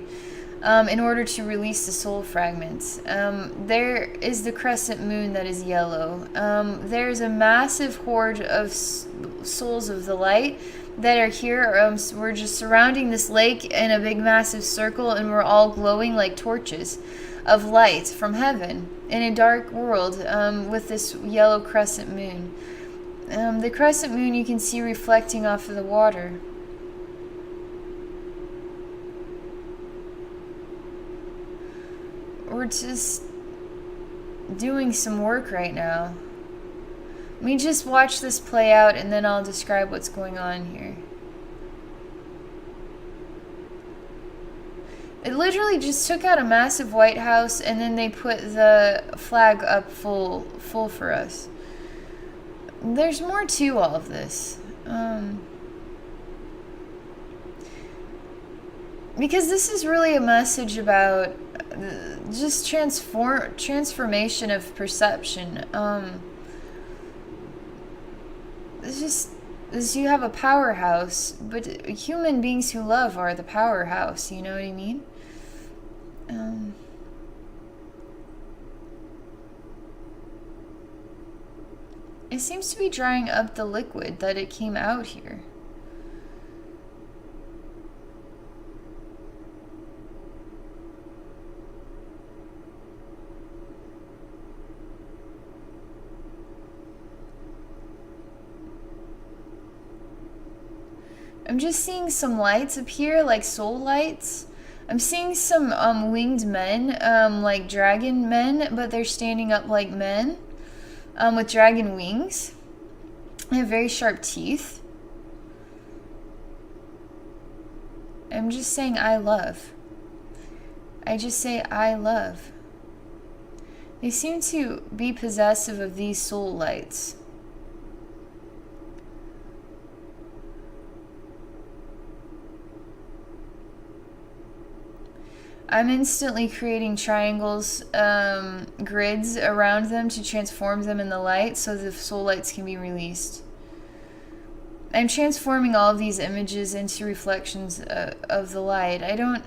in order to release the soul fragments. There is the crescent moon that is yellow. There's a massive horde of souls of the light that are here. We're just surrounding this lake in a big massive circle, and we're all glowing like torches of light from heaven in a dark world, with this yellow crescent moon. The crescent moon you can see reflecting off of the water. We're just doing some work right now. Let me just watch this play out, and then I'll describe what's going on here. It literally just took out a massive White House, and then they put the flag up full for us. There's more to all of this. Because this is really a message about just transformation of perception. It's just as you have a powerhouse, but human beings who love are the powerhouse, you know what I mean? It seems to be drying up the liquid that it came out here. I'm just seeing some lights appear, like soul lights. I'm seeing some winged men, like dragon men, but they're standing up like men, with dragon wings. They have very sharp teeth. I'm just saying I love. I just say I love. They seem to be possessive of these soul lights. I'm instantly creating triangles, grids around them to transform them in the light so the soul lights can be released. I'm transforming all of these images into reflections of the light. I don't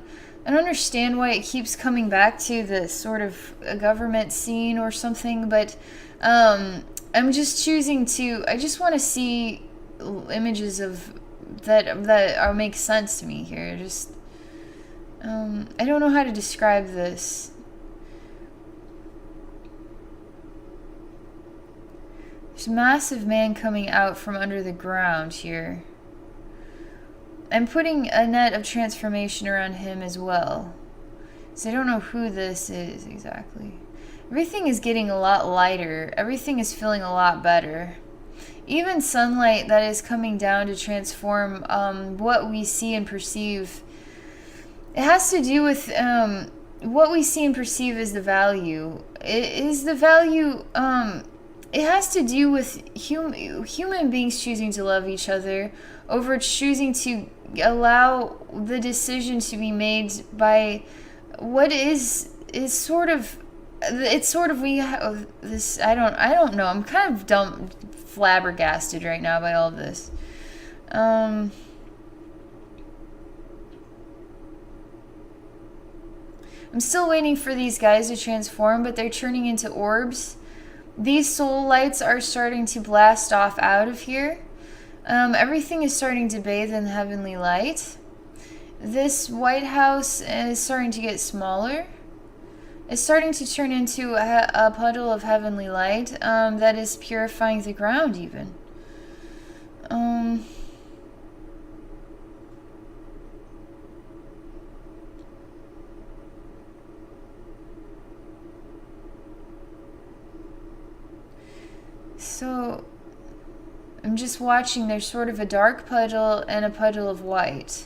understand why it keeps coming back to the sort of a government scene or something, but I'm just choosing to. I just want to see images of that make sense to me here. Just. I don't know how to describe this. There's a massive man coming out from under the ground here. I'm putting a net of transformation around him as well. So I don't know who this is exactly. Everything is getting a lot lighter. Everything is feeling a lot better. Even sunlight that is coming down to transform what we see and perceive. It has to do with what we see and perceive as the value. It is the value. It has to do with human beings choosing to love each other over choosing to allow the decision to be made by what is sort of. It's sort of we have this. I don't know. I'm kind of flabbergasted right now by all of this. I'm still waiting for these guys to transform, but they're turning into orbs. These soul lights are starting to blast off out of here. Everything is starting to bathe in heavenly light. This White House is starting to get smaller. It's starting to turn into a puddle of heavenly light that is purifying the ground even. So, I'm just watching. There's sort of a dark puddle and a puddle of white.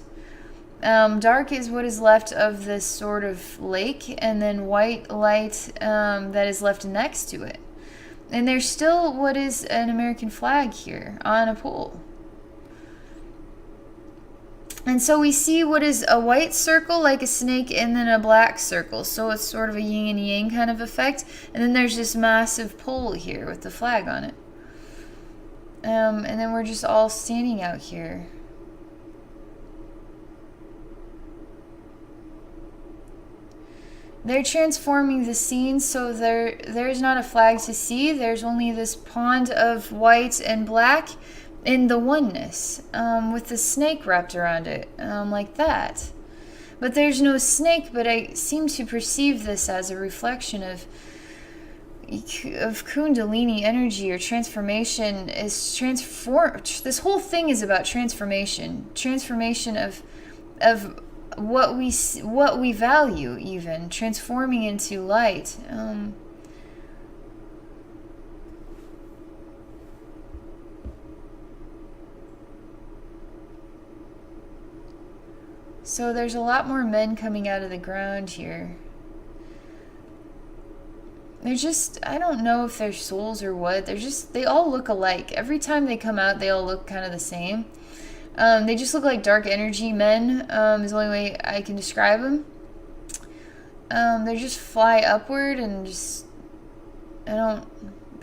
Dark is what is left of this sort of lake, and then white light that is left next to it. And there's still what is an American flag here on a pole. And so we see what is a white circle like a snake and then a black circle. So it's sort of a yin and yang kind of effect. And then there's this massive pole here with the flag on it. And then we're just all standing out here. They're transforming the scene so there's not a flag to see. There's only this pond of white and black in the oneness, with the snake wrapped around it, like that. But there's no snake, but I seem to perceive this as a reflection of Kundalini energy or transformation. Is this whole thing is about transformation of what we value, even transforming into light. So there's a lot more men coming out of the ground here. They're just, I don't know if they're souls or what. They all look alike. Every time they come out, they all look kind of the same. They just look like dark energy men, is the only way I can describe them. They just fly upward and just, I don't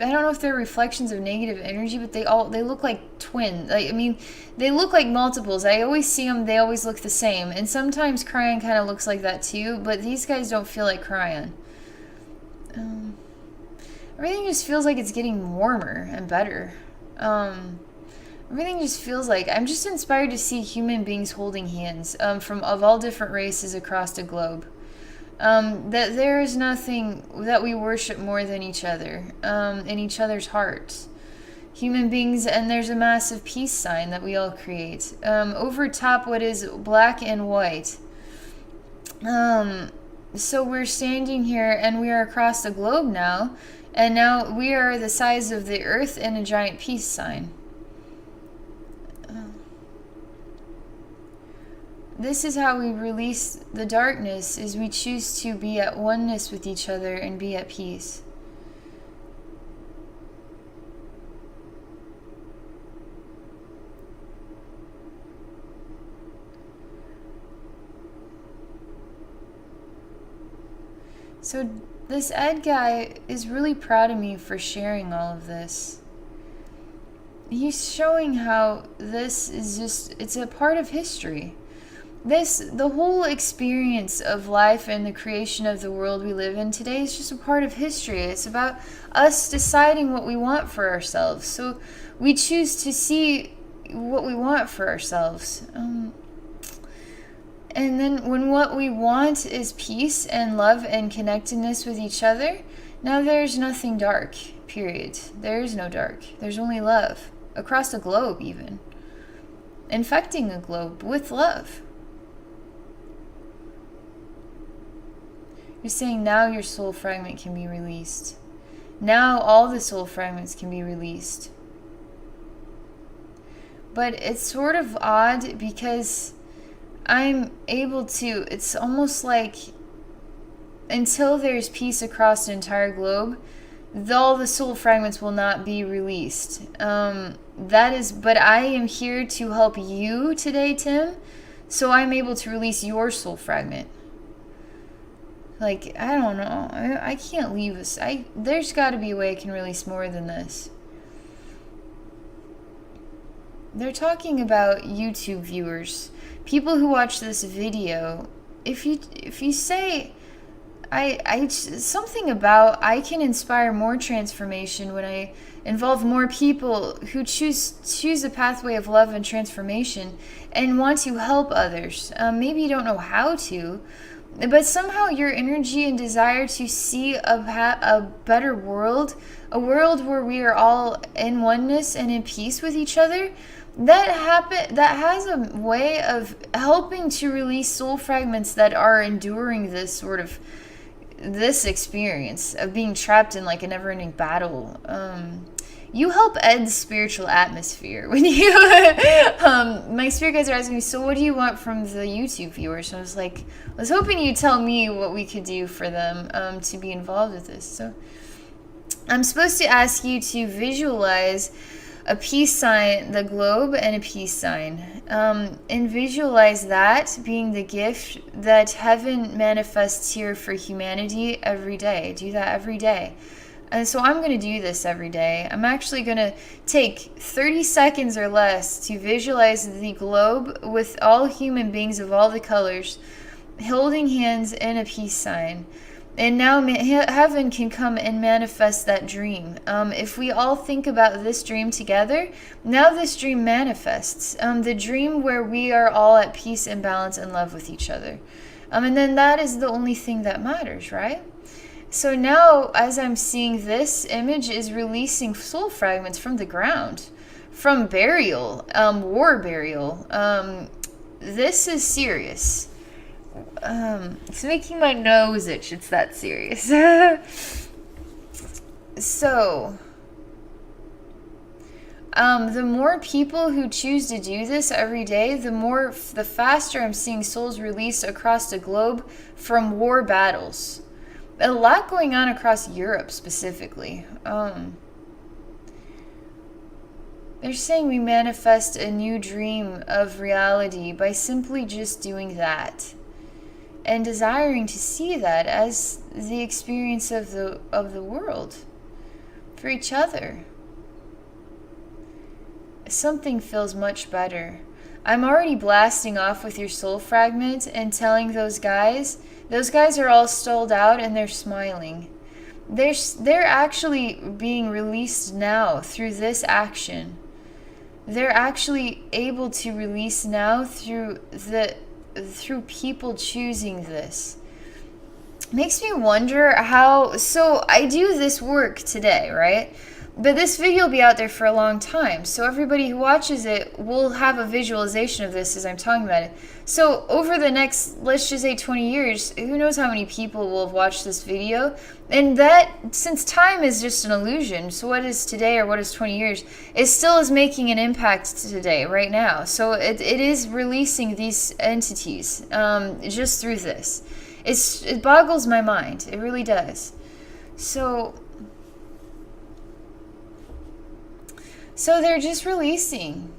know if they're reflections of negative energy, but they look like twins. Like, I mean, they look like multiples. I always see them, they always look the same. And sometimes Cryon kind of looks like that too, but these guys don't feel like Cryon. everything just feels like it's getting warmer and better. Everything just feels like I'm just inspired to see human beings holding hands from of all different races across the globe. That there is nothing that we worship more than each other in each other's hearts. Human beings, and there's a massive peace sign that we all create. Over top what is black and white. So we're standing here and we are across the globe now. And now we are the size of the earth in a giant peace sign. This is how we release the darkness, is we choose to be at oneness with each other and be at peace. So this Ed guy is really proud of me for sharing all of this. He's showing how this is just, it's a part of history. The whole experience of life and the creation of the world we live in today is just a part of history. It's about us deciding what we want for ourselves. So we choose to see what we want for ourselves. And then when what we want is peace and love and connectedness with each other, now there's nothing dark, period. There is no dark. There's only love. Across the globe even. Infecting a globe with love. You're saying now your soul fragment can be released. Now all the soul fragments can be released. But it's sort of odd because I'm able to, it's almost like until there's peace across the entire globe, all the soul fragments will not be released. But I am here to help you today, Tim, so I'm able to release your soul fragment. Like, I don't know. I can't leave this. There's got to be a way I can release more than this. They're talking about YouTube viewers. People who watch this video. If you say, something about I can inspire more transformation when I involve more people who choose a pathway of love and transformation and want to help others. Maybe you don't know how to, but somehow your energy and desire to see a better world, a world where we are all in oneness and in peace with each other, that has a way of helping to release soul fragments that are enduring this experience of being trapped in like a never-ending battle. You help Ed's spiritual atmosphere when you my spirit guides are asking me, so what do you want from the YouTube viewers? And I was hoping you'd tell me what we could do for them to be involved with this. So I'm supposed to ask you to visualize a peace sign, the globe, and a peace sign. And visualize that being the gift that heaven manifests here for humanity every day. Do that every day. And so I'm going to do this every day. I'm actually going to take 30 seconds or less to visualize the globe with all human beings of all the colors holding hands in a peace sign. And now heaven can come and manifest that dream. If we all think about this dream together, now this dream manifests. The dream where we are all at peace and balance and love with each other. And then that is the only thing that matters, right? So now, as I'm seeing this image is releasing soul fragments from the ground, from burial, war burial. This is serious. It's making my nose itch. It's that serious. So, the more people who choose to do this every day, the faster I'm seeing souls released across the globe from war battles. A lot going on across Europe specifically. They're saying we manifest a new dream of reality by simply just doing that. And desiring to see that as the experience of the world for each other. Something feels much better. I'm already blasting off with your soul fragment and telling those guys are all stalled out and they're smiling. they're actually being released now through this action. They're actually able to release now through people choosing this. Makes me wonder how. So I do this work today, right? But this video will be out there for a long time, so everybody who watches it will have a visualization of this as I'm talking about it. So over the next, let's just say 20 years, who knows how many people will have watched this video. And that, since time is just an illusion, so what is today or what is 20 years, it still is making an impact today, right now. So it is releasing these entities just through this. It boggles my mind. It really does. So they're just releasing.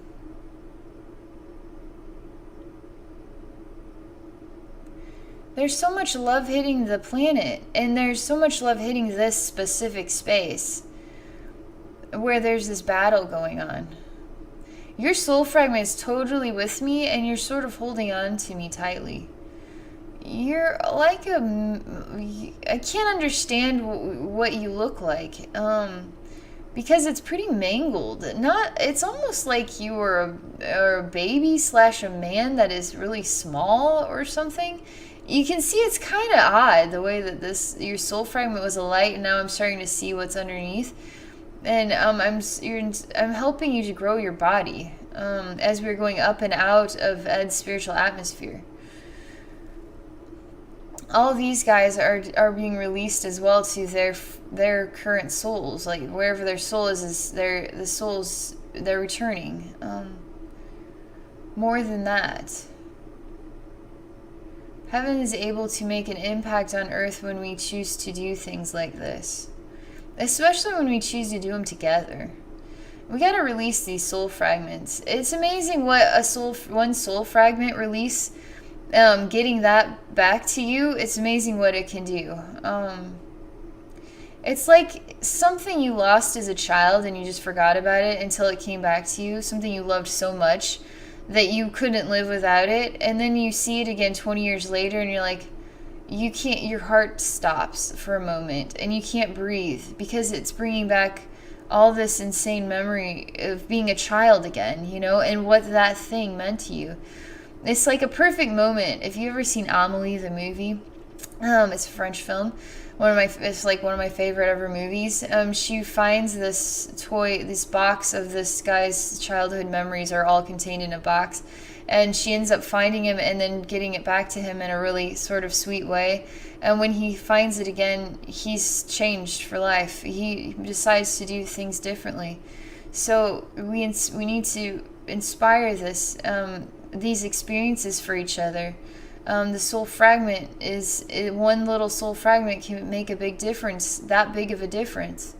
There's so much love hitting the planet, and there's so much love hitting this specific space where there's this battle going on. Your soul fragment is totally with me, and you're sort of holding on to me tightly. You're like I can't understand what you look like. Because it's pretty mangled. It's almost like you were a baby / a man that is really small or something. You can see it's kind of odd the way that your soul fragment was a light, and now I'm starting to see what's underneath. And I'm helping you to grow your body as we're going up and out of Ed's spiritual atmosphere. All these guys are being released as well to their current souls, like wherever their soul is the souls they're returning. More than that, heaven is able to make an impact on earth when we choose to do things like this, especially when we choose to do them together. We got to release these soul fragments. It's amazing what one soul fragment release. Getting that back to you, it's amazing what it can do. It's like something you lost as a child and you just forgot about it until it came back to you, something you loved so much that you couldn't live without it, and then you see it again 20 years later and you're like, you can't, your heart stops for a moment and you can't breathe because it's bringing back all this insane memory of being a child again, and what that thing meant to you. It's like a perfect moment. If you've ever seen Amelie the movie, it's a French film. It's like one of my favorite ever movies. She finds this toy, this box of this guy's childhood memories are all contained in a box, and she ends up finding him and then getting it back to him in a really sort of sweet way. And when he finds it again, he's changed for life. He decides to do things differently. So we need to inspire these experiences for each other. The soul fragment one little soul fragment can make a big difference, that big of a difference.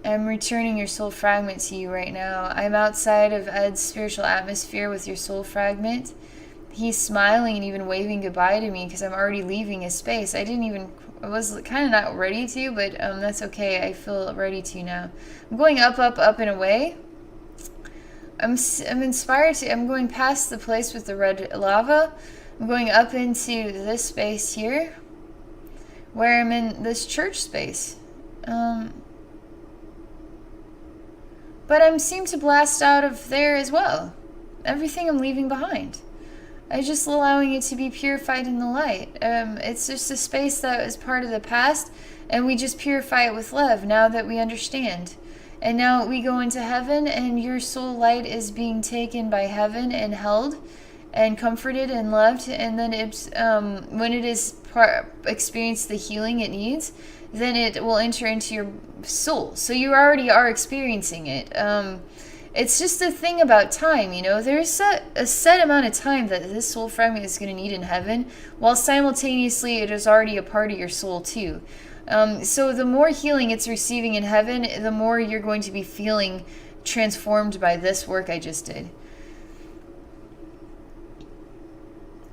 I'm returning your soul fragment to you right now. I'm outside of Ed's spiritual atmosphere with your soul fragment. He's smiling and even waving goodbye to me because I'm already leaving his space. I was kind of not ready to, but that's okay. I feel ready to now. I'm going up, up, up and away. I'm inspired to. I'm going past the place with the red lava. I'm going up into this space here, where I'm in this church space. But I seem to blast out of there as well. Everything I'm leaving behind. I'm just allowing it to be purified in the light. It's just a space that is part of the past, and we just purify it with love now that we understand. And now we go into heaven, and your soul light is being taken by heaven and held and comforted and loved. And then it's when it is experienced the healing it needs, then it will enter into your soul. So you already are experiencing it. It's just a thing about time, There's a set amount of time that this soul fragment is going to need in heaven, while simultaneously it is already a part of your soul too. So the more healing it's receiving in heaven, the more you're going to be feeling transformed by this work I just did.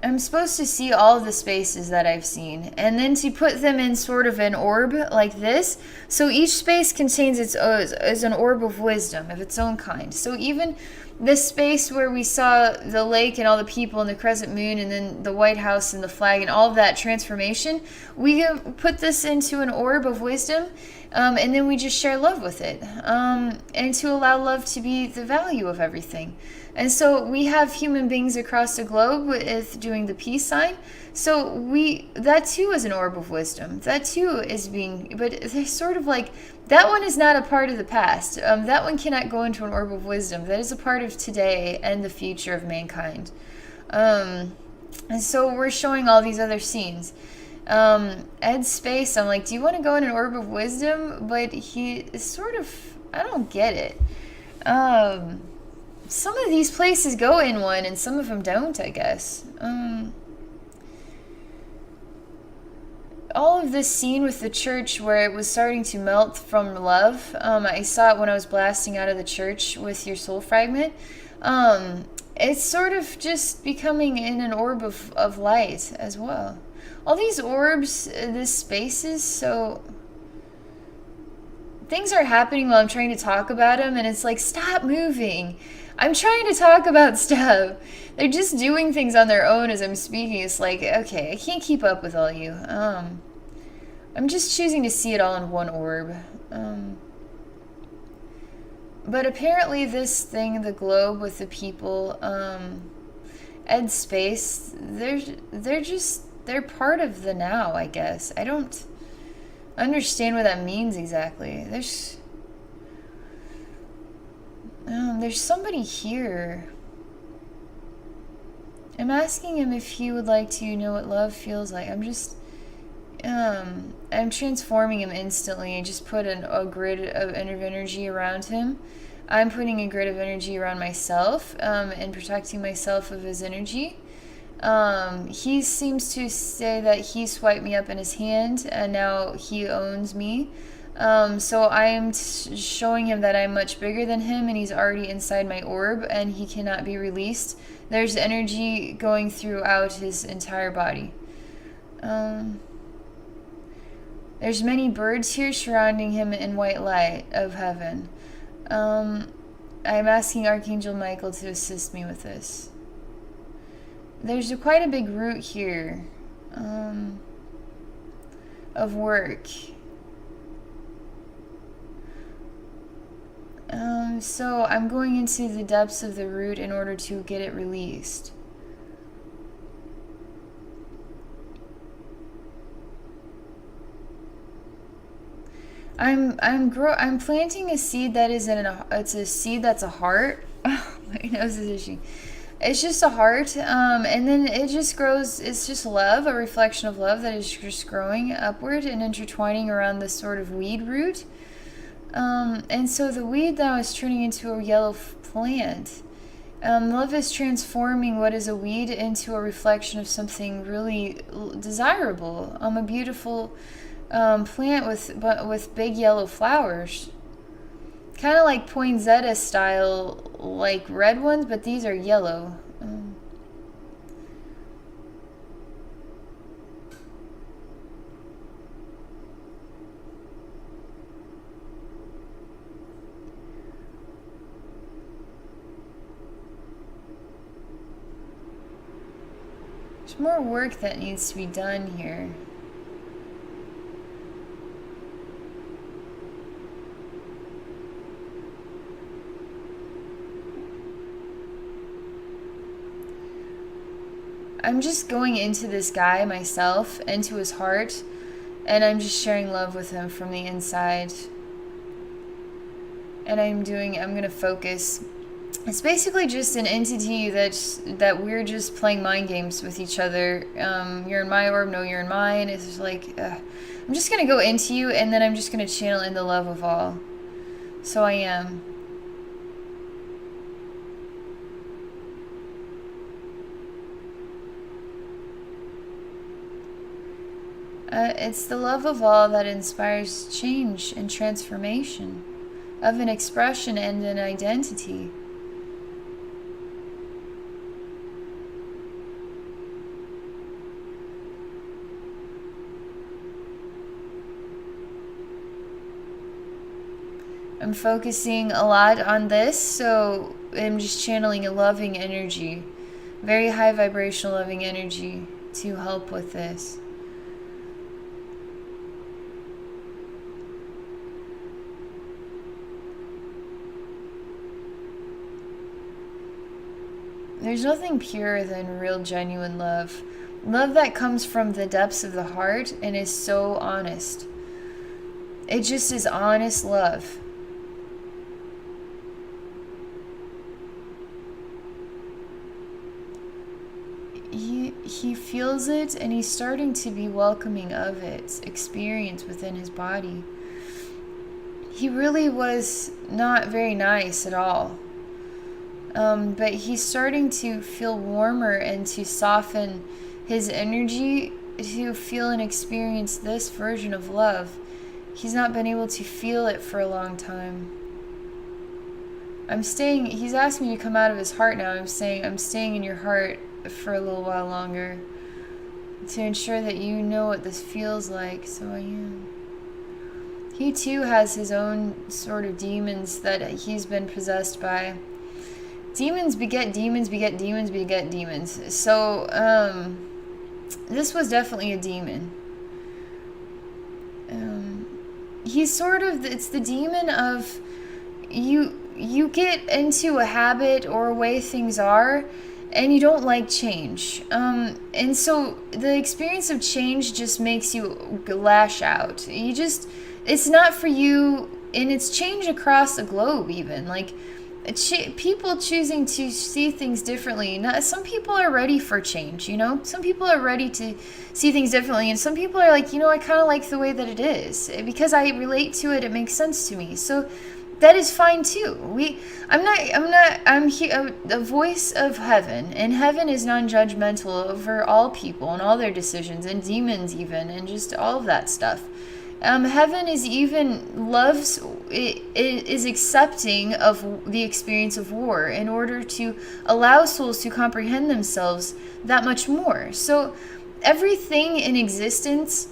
I'm supposed to see all the spaces that I've seen, and then to put them in sort of an orb like this. So each space contains is an orb of wisdom of its own kind. So even this space where we saw the lake and all the people and the crescent moon and then the White House and the flag and all of that transformation, we put this into an orb of wisdom, and then we just share love with it, and to allow love to be the value of everything. And so we have human beings across the globe with doing the peace sign. So that too is an orb of wisdom. That too is being, but they're sort of like, that one is not a part of the past. That one cannot go into an orb of wisdom. That is a part of today and the future of mankind. And so we're showing all these other scenes. Ed Space, I'm like, do you want to go in an orb of wisdom? But he is sort of, I don't get it. Some of these places go in one and some of them don't, I guess. All of this scene with the church where it was starting to melt from love, I saw it when I was blasting out of the church with your soul fragment. It's sort of just becoming in an orb of light as well. All these orbs, this spaces, so things are happening while I'm trying to talk about them, and it's like, stop moving. I'm trying to talk about stuff. They're just doing things on their own as I'm speaking. It's like, okay, I can't keep up with all you. I'm just choosing to see it all in one orb. But apparently this thing, the globe with the people, Ed Space, they're part of the now, I guess. I don't understand what that means exactly. There's somebody here. I'm asking him if he would like to know what love feels like. I'm transforming him instantly. I just put a grid of energy around him. I'm putting a grid of energy around myself, and protecting myself of his energy. He seems to say that he swiped me up in his hand, and now he owns me. So I am showing him that I'm much bigger than him, and he's already inside my orb, and he cannot be released. There's energy going throughout his entire body. There's many birds here surrounding him in white light of heaven. I'm asking Archangel Michael to assist me with this. There's quite a big root here, of work. So I'm going into the depths of the root in order to get it released. I'm planting a seed that is it's a seed that's a heart. Oh, my nose is itchy. It's just a heart, and then it just grows. It's just love, a reflection of love that is just growing upward and intertwining around this sort of weed root. And so the weed now is turning into a yellow plant. Love is transforming what is a weed into a reflection of something really desirable. A beautiful plant with big yellow flowers. Kind of like poinsettia style, like red ones, but these are yellow. There's more work that needs to be done here. I'm just going into this guy myself, into his heart, and I'm just sharing love with him from the inside. And I'm gonna focus. It's basically just an entity that we're just playing mind games with each other. You're in my orb, no, you're in mine. It's just like, I'm just gonna go into you, and then I'm just gonna channel in the love of all. So I am. It's the love of all that inspires change and transformation of an expression and an identity. I'm focusing a lot on this, so I'm just channeling a loving energy, very high vibrational loving energy to help with this. There's nothing purer than real, genuine love. Love that comes from the depths of the heart and is so honest. It just is honest love. He feels it, and he's starting to be welcoming of its experience within his body. He really was not very nice at all. But he's starting to feel warmer and to soften his energy to feel and experience this version of love. He's not been able to feel it for a long time. He's asked me to come out of his heart now. I'm staying in your heart for a little while longer to ensure that you know what this feels like. So I am. He too has his own sort of demons that he's been possessed by. Demons beget demons, beget demons, beget demons. So, this was definitely a demon. It's the demon of, you get into a habit or a way things are, and you don't like change. And so the experience of change just makes you lash out. It's not for you, and it's change across the globe even. Like, people choosing to see things differently. Some people are ready for change, Some people are ready to see things differently, and some people are like, I kind of like the way that it is. Because I relate to it, it makes sense to me. So that is fine too. I'm here, the voice of heaven, and heaven is non-judgmental over all people and all their decisions, and demons even, and just all of that stuff. Heaven is accepting of the experience of war in order to allow souls to comprehend themselves that much more. So everything in existence,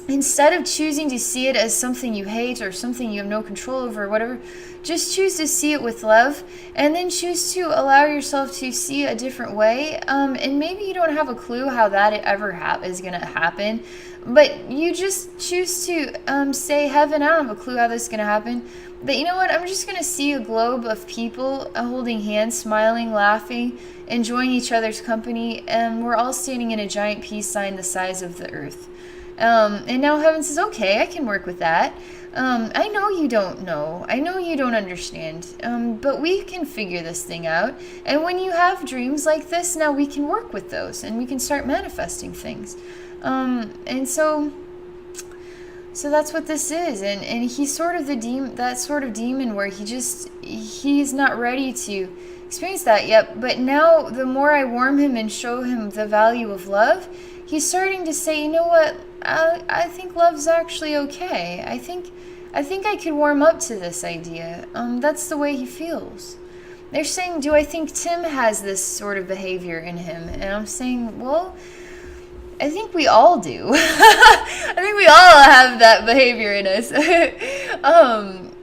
instead of choosing to see it as something you hate or something you have no control over or whatever, just choose to see it with love, and then choose to allow yourself to see a different way. And maybe you don't have a clue how that ever is going to happen, but you just choose to say, heaven, I don't have a clue how this is going to happen, but you know what, I'm just going to see a globe of people holding hands, smiling, laughing, enjoying each other's company, and we're all standing in a giant peace sign the size of the earth. And now heaven says, okay, I can work with that. I know you don't know. I know you don't understand. But we can figure this thing out. And when you have dreams like this, now we can work with those and we can start manifesting things. And so that's what this is. And he's sort of that sort of demon where he's not ready to experience that yet. But now the more I warm him and show him the value of love, he's starting to say, you know what? I think love's actually okay. I think I could warm up to this idea. That's the way he feels. They're saying, do I think Tim has this sort of behavior in him? And I'm saying, well, I think we all do. I think we all have that behavior in us.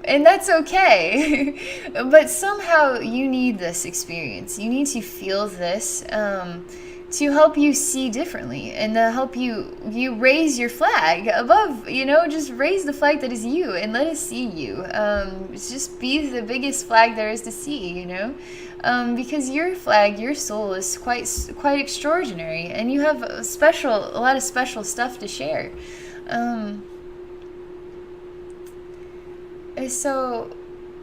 And that's okay. But somehow you need this experience. You need to feel this. To help you see differently, and to help you raise your flag above, just raise the flag that is you and let us see you. Just be the biggest flag there is to see, because your flag, your soul is quite extraordinary, and you have a lot of special stuff to share. So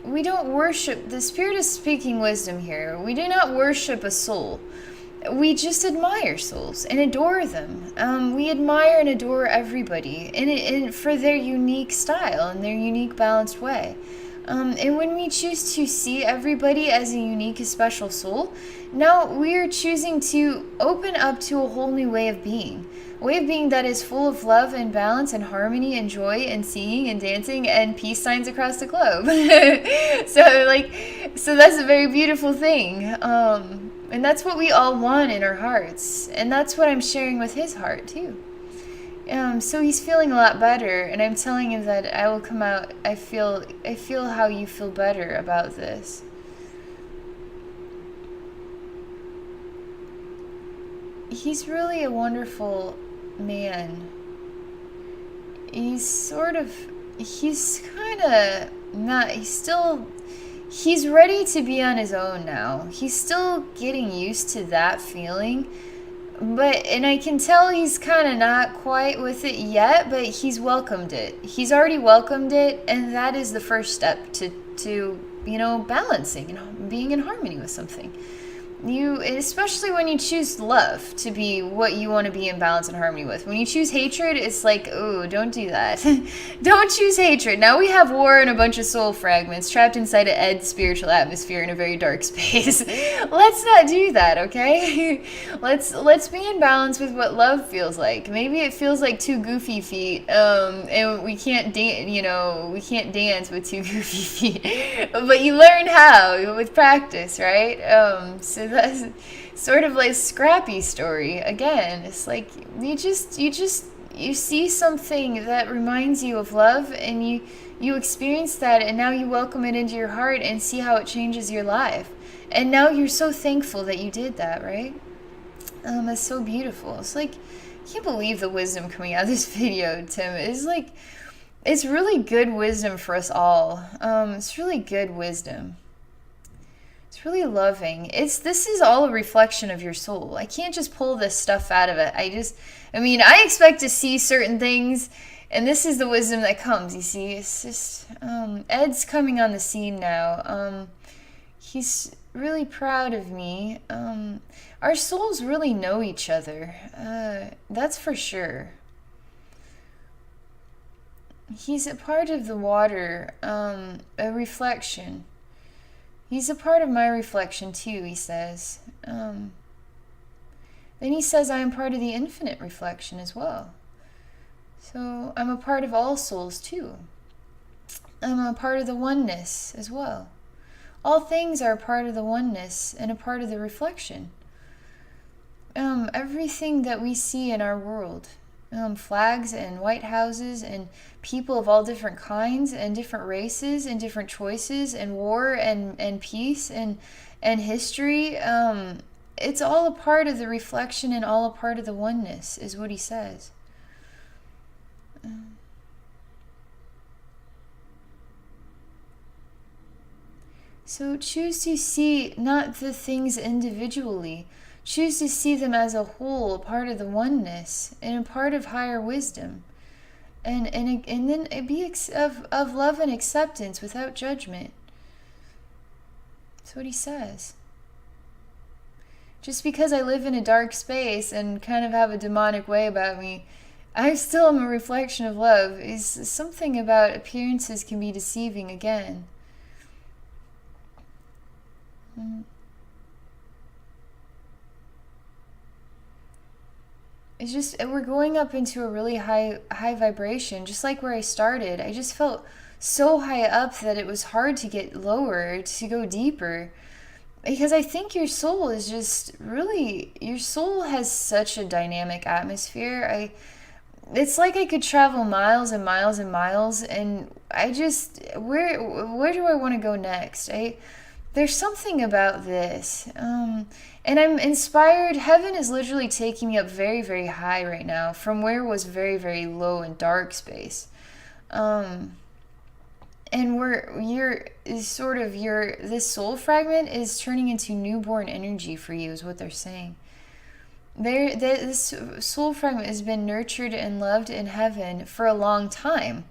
we don't worship, the Spirit is speaking wisdom here. We do not worship a soul. We just admire souls and adore them. We admire and adore everybody and for their unique style and their unique balanced way. And when we choose to see everybody as a unique, special soul, now we are choosing to open up to a whole new way of being. A way of being that is full of love and balance and harmony and joy and singing and dancing and peace signs across the globe. So that's a very beautiful thing. And that's what we all want in our hearts. And that's what I'm sharing with his heart too. So he's feeling a lot better, and I'm telling him that I will come out. I feel how you feel better about this. He's really a wonderful man. He's kind of not, he's ready to be on his own now. He's still getting used to that feeling, and I can tell he's kind of not quite with it yet, but he's welcomed it. He's already welcomed it, and that is the first step to balancing, being in harmony with something. Especially when you choose love to be what you want to be in balance and harmony with. When you choose hatred, it's like, oh, don't do that. Don't choose hatred. Now we have war and a bunch of soul fragments trapped inside of Ed's spiritual atmosphere in a very dark space. Let's not do that, okay? Let's be in balance with what love feels like. Maybe it feels like two goofy feet, and we can't dance with two goofy feet. But you learn how with practice, right? So that's sort of like Scrappy story again. It's like you see something that reminds you of love, and you experience that, and now you welcome it into your heart and see how it changes your life, and now you're so thankful that you did that, right? That's so beautiful. It's like, I can't believe the wisdom coming out of this video, Tim. It's really good wisdom for us all. It's really good wisdom. It's really loving. This is all a reflection of your soul. I can't just pull this stuff out of it. I expect to see certain things, and this is the wisdom that comes, you see. It's just, Ed's coming on the scene now. He's really proud of me. Our souls really know each other. That's for sure. He's a part of the water, a reflection. He's a part of my reflection too, he says. Then he says I am part of the infinite reflection as well. So I'm a part of all souls too. I'm a part of the oneness as well. All things are a part of the oneness and a part of the reflection. Everything that we see in our world, flags and white houses and people of all different kinds and different races and different choices and war and peace and history, it's all a part of the reflection and all a part of the oneness, is what he says. So choose to see not the things individually. Choose to see them as a whole, a part of the oneness, and a part of higher wisdom. And then be of love and acceptance without judgment. That's what he says. Just because I live in a dark space and kind of have a demonic way about me, I still am a reflection of love. Is something about appearances can be deceiving again. It's just, we're going up into a really high vibration, just like where I started. I just felt so high up that it was hard to get lower, to go deeper. Because I think your soul is just really, your soul has such a dynamic atmosphere. It's like I could travel miles and miles and miles, and I just, where do I want to go next? There's something about this. And I'm inspired. Heaven is literally taking me up very, very high right now from where it was very, very low and dark space. And this soul fragment is turning into newborn energy for you, is what they're saying. This soul fragment has been nurtured and loved in heaven for a long time.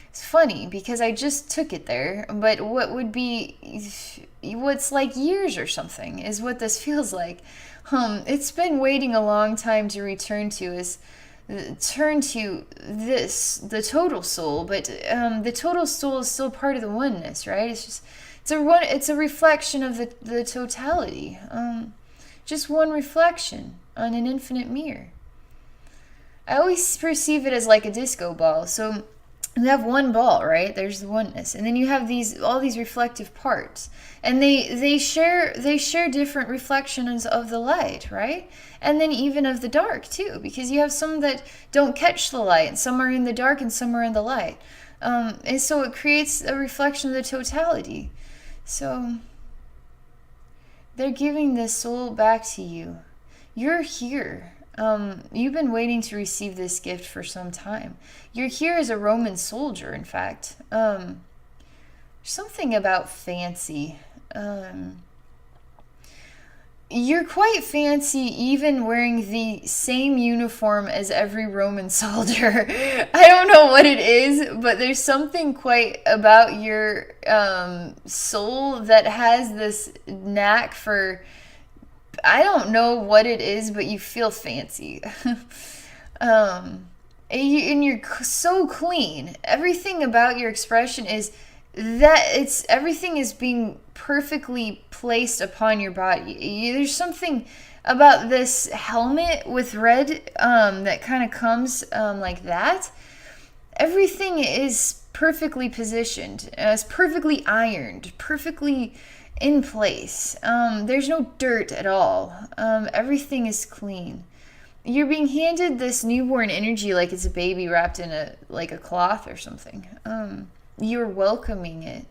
It's funny because I just took it there, but what's like years or something is what this feels like. It's been waiting a long time to return to the total soul, but the total soul is still part of the oneness, right? It's a reflection of the totality. Just one reflection on an infinite mirror. I always perceive it as like a disco ball. So you have one ball, right? There's the oneness, and then you have all these reflective parts, and they share different reflections of the light, right? And then even of the dark too, because you have some that don't catch the light, and some are in the dark, and some are in the light, and so it creates a reflection of the totality. So they're giving this soul back to you. You're here. You've been waiting to receive this gift for some time. You're here as a Roman soldier, in fact. Something about fancy. You're quite fancy even wearing the same uniform as every Roman soldier. I don't know what it is, but there's something quite about your soul that has this knack for, I don't know what it is, but you feel fancy. And you're so clean. Everything about your expression is that everything is being perfectly placed upon your body. There's something about this helmet with red that kind of comes like that. Everything is perfectly positioned. It's perfectly ironed, perfectly in place. There's no dirt at all. Everything is clean. You're being handed this newborn energy like it's a baby wrapped in a cloth or something. You're welcoming it.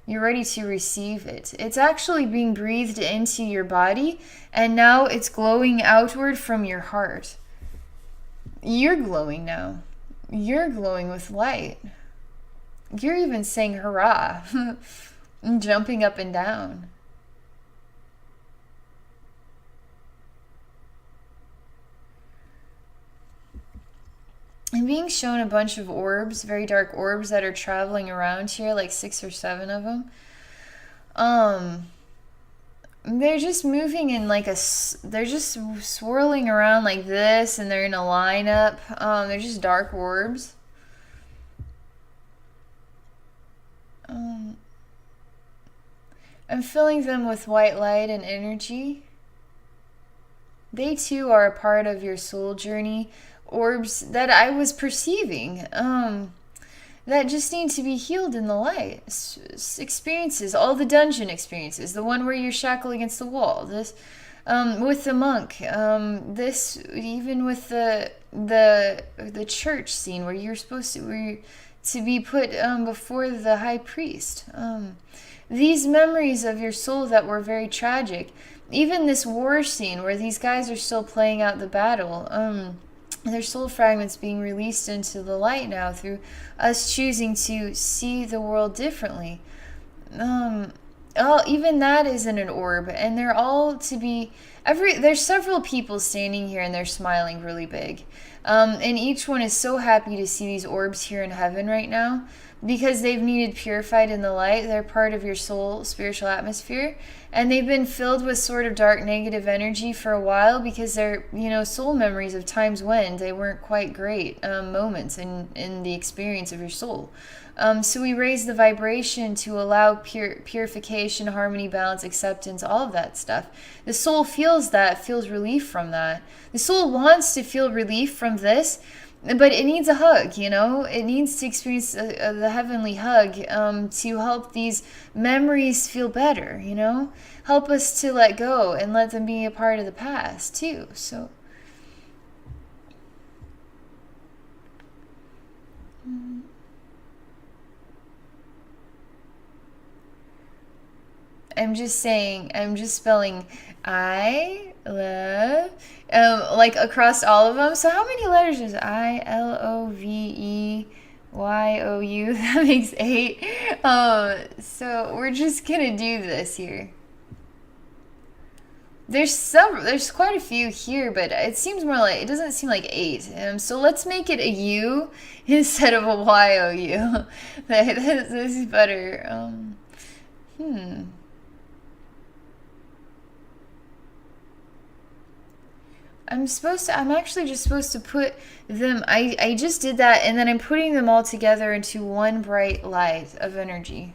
You're ready to receive it. It's actually being breathed into your body, and now it's glowing outward from your heart. You're glowing now. You're glowing with light. You're even saying hurrah, and jumping up and down. I'm being shown a bunch of orbs, very dark orbs that are traveling around here, like 6 or 7 of them. They're just moving in they're just swirling around like this, and they're in a lineup. They're just dark orbs. I'm filling them with white light and energy. They too are a part of your soul journey. Orbs that I was perceiving that just need to be healed in the light. Experiences, all the dungeon experiences, the one where you're shackled against the wall, this with the monk, this even with the church scene where you're supposed to be put before the high priest. These memories of your soul that were very tragic, even this war scene where these guys are still playing out the battle. Their soul fragments being released into the light now through us choosing to see the world differently. Even that isn't an orb, and they're all to be there's several people standing here, and they're smiling really big. And each one is so happy to see these orbs here in heaven right now, because they've needed purified in the light. They're part of your soul spiritual atmosphere, and they've been filled with sort of dark negative energy for a while, because they're soul memories of times when they weren't quite great moments in the experience of your soul. So we raise the vibration to allow purification, harmony, balance, acceptance, all of that stuff. The soul feels relief from that. The soul wants to feel relief from this, but it needs a hug, It needs to experience the heavenly hug to help these memories feel better, Help us to let go and let them be a part of the past, too. So I'm just spelling I love, like across all of them. So how many letters is ILOVEYOU? That makes 8. So we're just gonna do this here. There's quite a few here, but it doesn't seem like 8. So let's make it a U instead of a YOU. This is better. I'm actually just supposed to put them, I just did that, and then I'm putting them all together into one bright light of energy.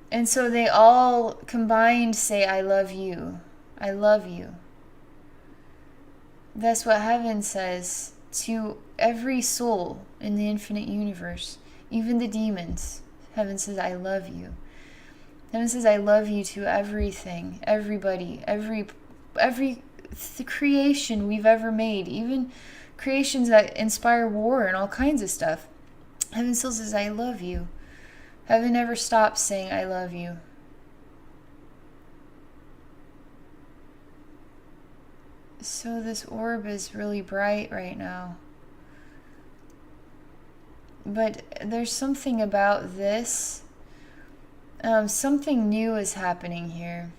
And so they all combined say, I love you. I love you. That's what heaven says. to every soul in the infinite universe, even the demons. Heaven says, I love you. Heaven says, I love you to everything, everybody, every creation we've ever made, even creations that inspire war and all kinds of stuff. Heaven still says, I love you. Heaven never stops saying, I love you. So this orb is really bright right now. But there's something about this. Something new is happening here.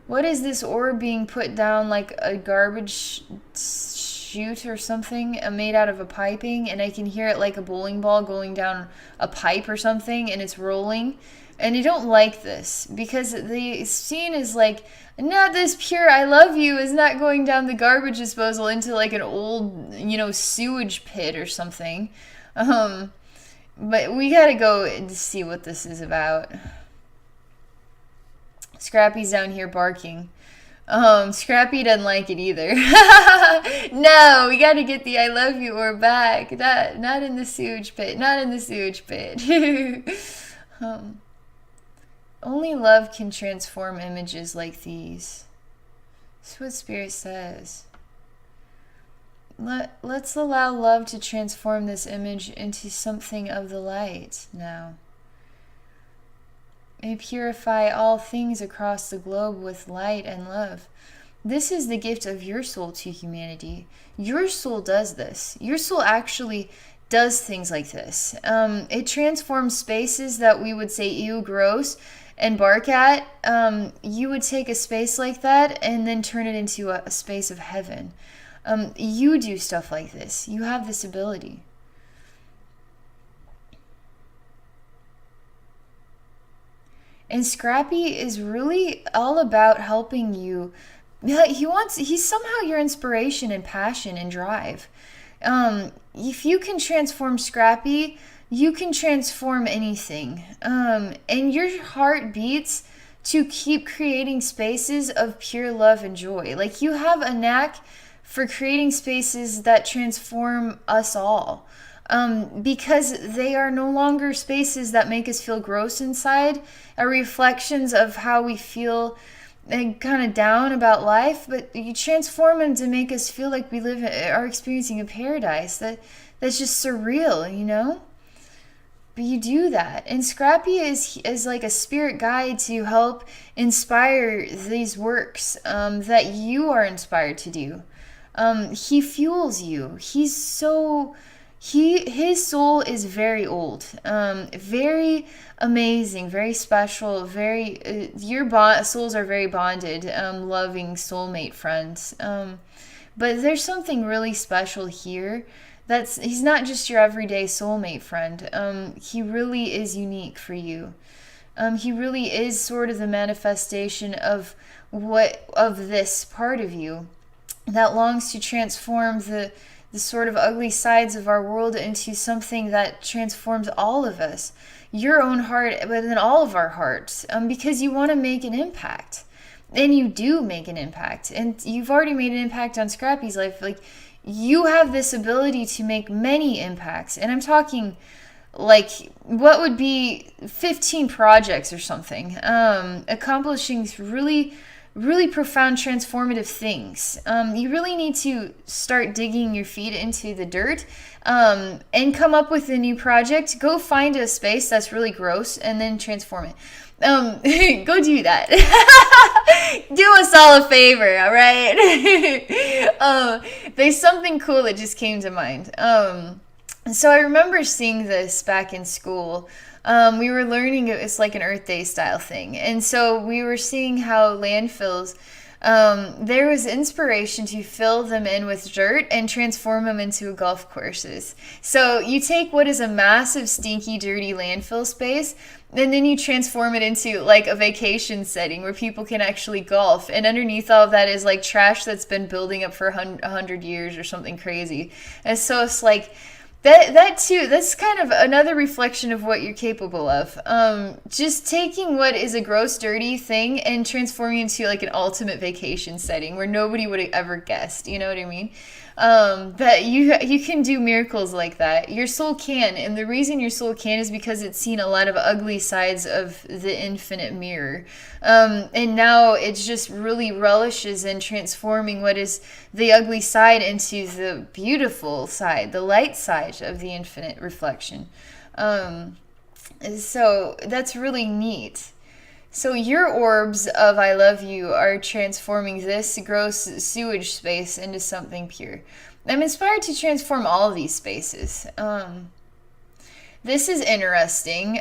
What is this orb being put down like a garbage chute or something made out of a piping? And I can hear it like a bowling ball going down a pipe or something, and it's rolling. And I don't like this because the scene is like, not this pure I love you is not going down the garbage disposal into like an old, sewage pit or something. But we gotta go and see what this is about. Scrappy's down here barking. Scrappy doesn't like it either. No, we gotta get the I love you or back. Not in the sewage pit. Not in the sewage pit. Only love can transform images like these. That's what Spirit says. Let's allow love to transform this image into something of the light now. May purify all things across the globe with light and love. This is the gift of your soul to humanity. Your soul does this. Your soul actually does things like this. It transforms spaces that we would say, ew, gross, and bark at. You would take a space like that and then turn it into a space of heaven. You do stuff like this. You have this ability. And Scrappy is really all about helping you. He's somehow your inspiration and passion and drive. If you can transform Scrappy, you can transform anything. And your heart beats to keep creating spaces of pure love and joy. Like, you have a knack for creating spaces that transform us all. Because they are no longer spaces that make us feel gross inside, are reflections of how we feel kind of down about life, but you transform them to make us feel like we are experiencing a paradise that's just surreal, But you do that. And Scrappy is like a spirit guide to help inspire these works that you are inspired to do. He fuels you. His soul is very old, very amazing, very special, your souls are very bonded, loving soulmate friends. But there's something really special here. He's not just your everyday soulmate friend. He really is unique for you. He really is sort of the manifestation of this part of you that longs to transform the sort of ugly sides of our world into something that transforms all of us, your own heart, but then all of our hearts, because you want to make an impact. And you do make an impact. And you've already made an impact on Scrappy's life. Like, you have this ability to make many impacts. And I'm talking like what would be 15 projects or something, accomplishing really profound transformative things. You really need to start digging your feet into the dirt and come up with a new project. Go find a space that's really gross and then transform it. Go do that. Do us all a favor, all right? There's something cool that just came to mind. So I remember seeing this back in school. We were learning it's like an Earth Day style thing. And so we were seeing how landfills, there was inspiration to fill them in with dirt and transform them into golf courses. So you take what is a massive, stinky, dirty landfill space, and then you transform it into like a vacation setting where people can actually golf. And underneath all of that is like trash that's been building up for 100 years or something crazy. And so it's like, That too, that's kind of another reflection of what you're capable of. Just taking what is a gross, dirty thing and transforming it into like an ultimate vacation setting where nobody would have ever guessed. You know what I mean? that you can do miracles like that. Your soul can, and the reason your soul can is because it's seen a lot of ugly sides of the infinite mirror, and now it just really relishes in transforming what is the ugly side into the beautiful side, the light side of the infinite reflection. So that's really neat. So your orbs of I love you are transforming this gross sewage space into something pure. I'm inspired to transform all of these spaces. This is interesting.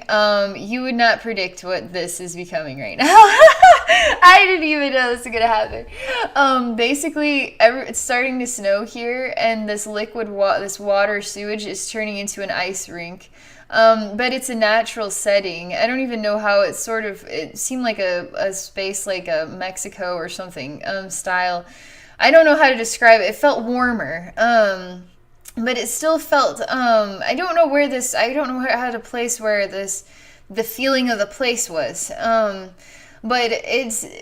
You would not predict what this is becoming right now. I didn't even know this was gonna happen. Basically, it's starting to snow here, and this this water sewage is turning into an ice rink. But it's a natural setting. I don't even know how it seemed like a space like a Mexico or something style. I don't know how to describe it. It felt warmer. But it still felt, I don't know how to place where the feeling of the place was. But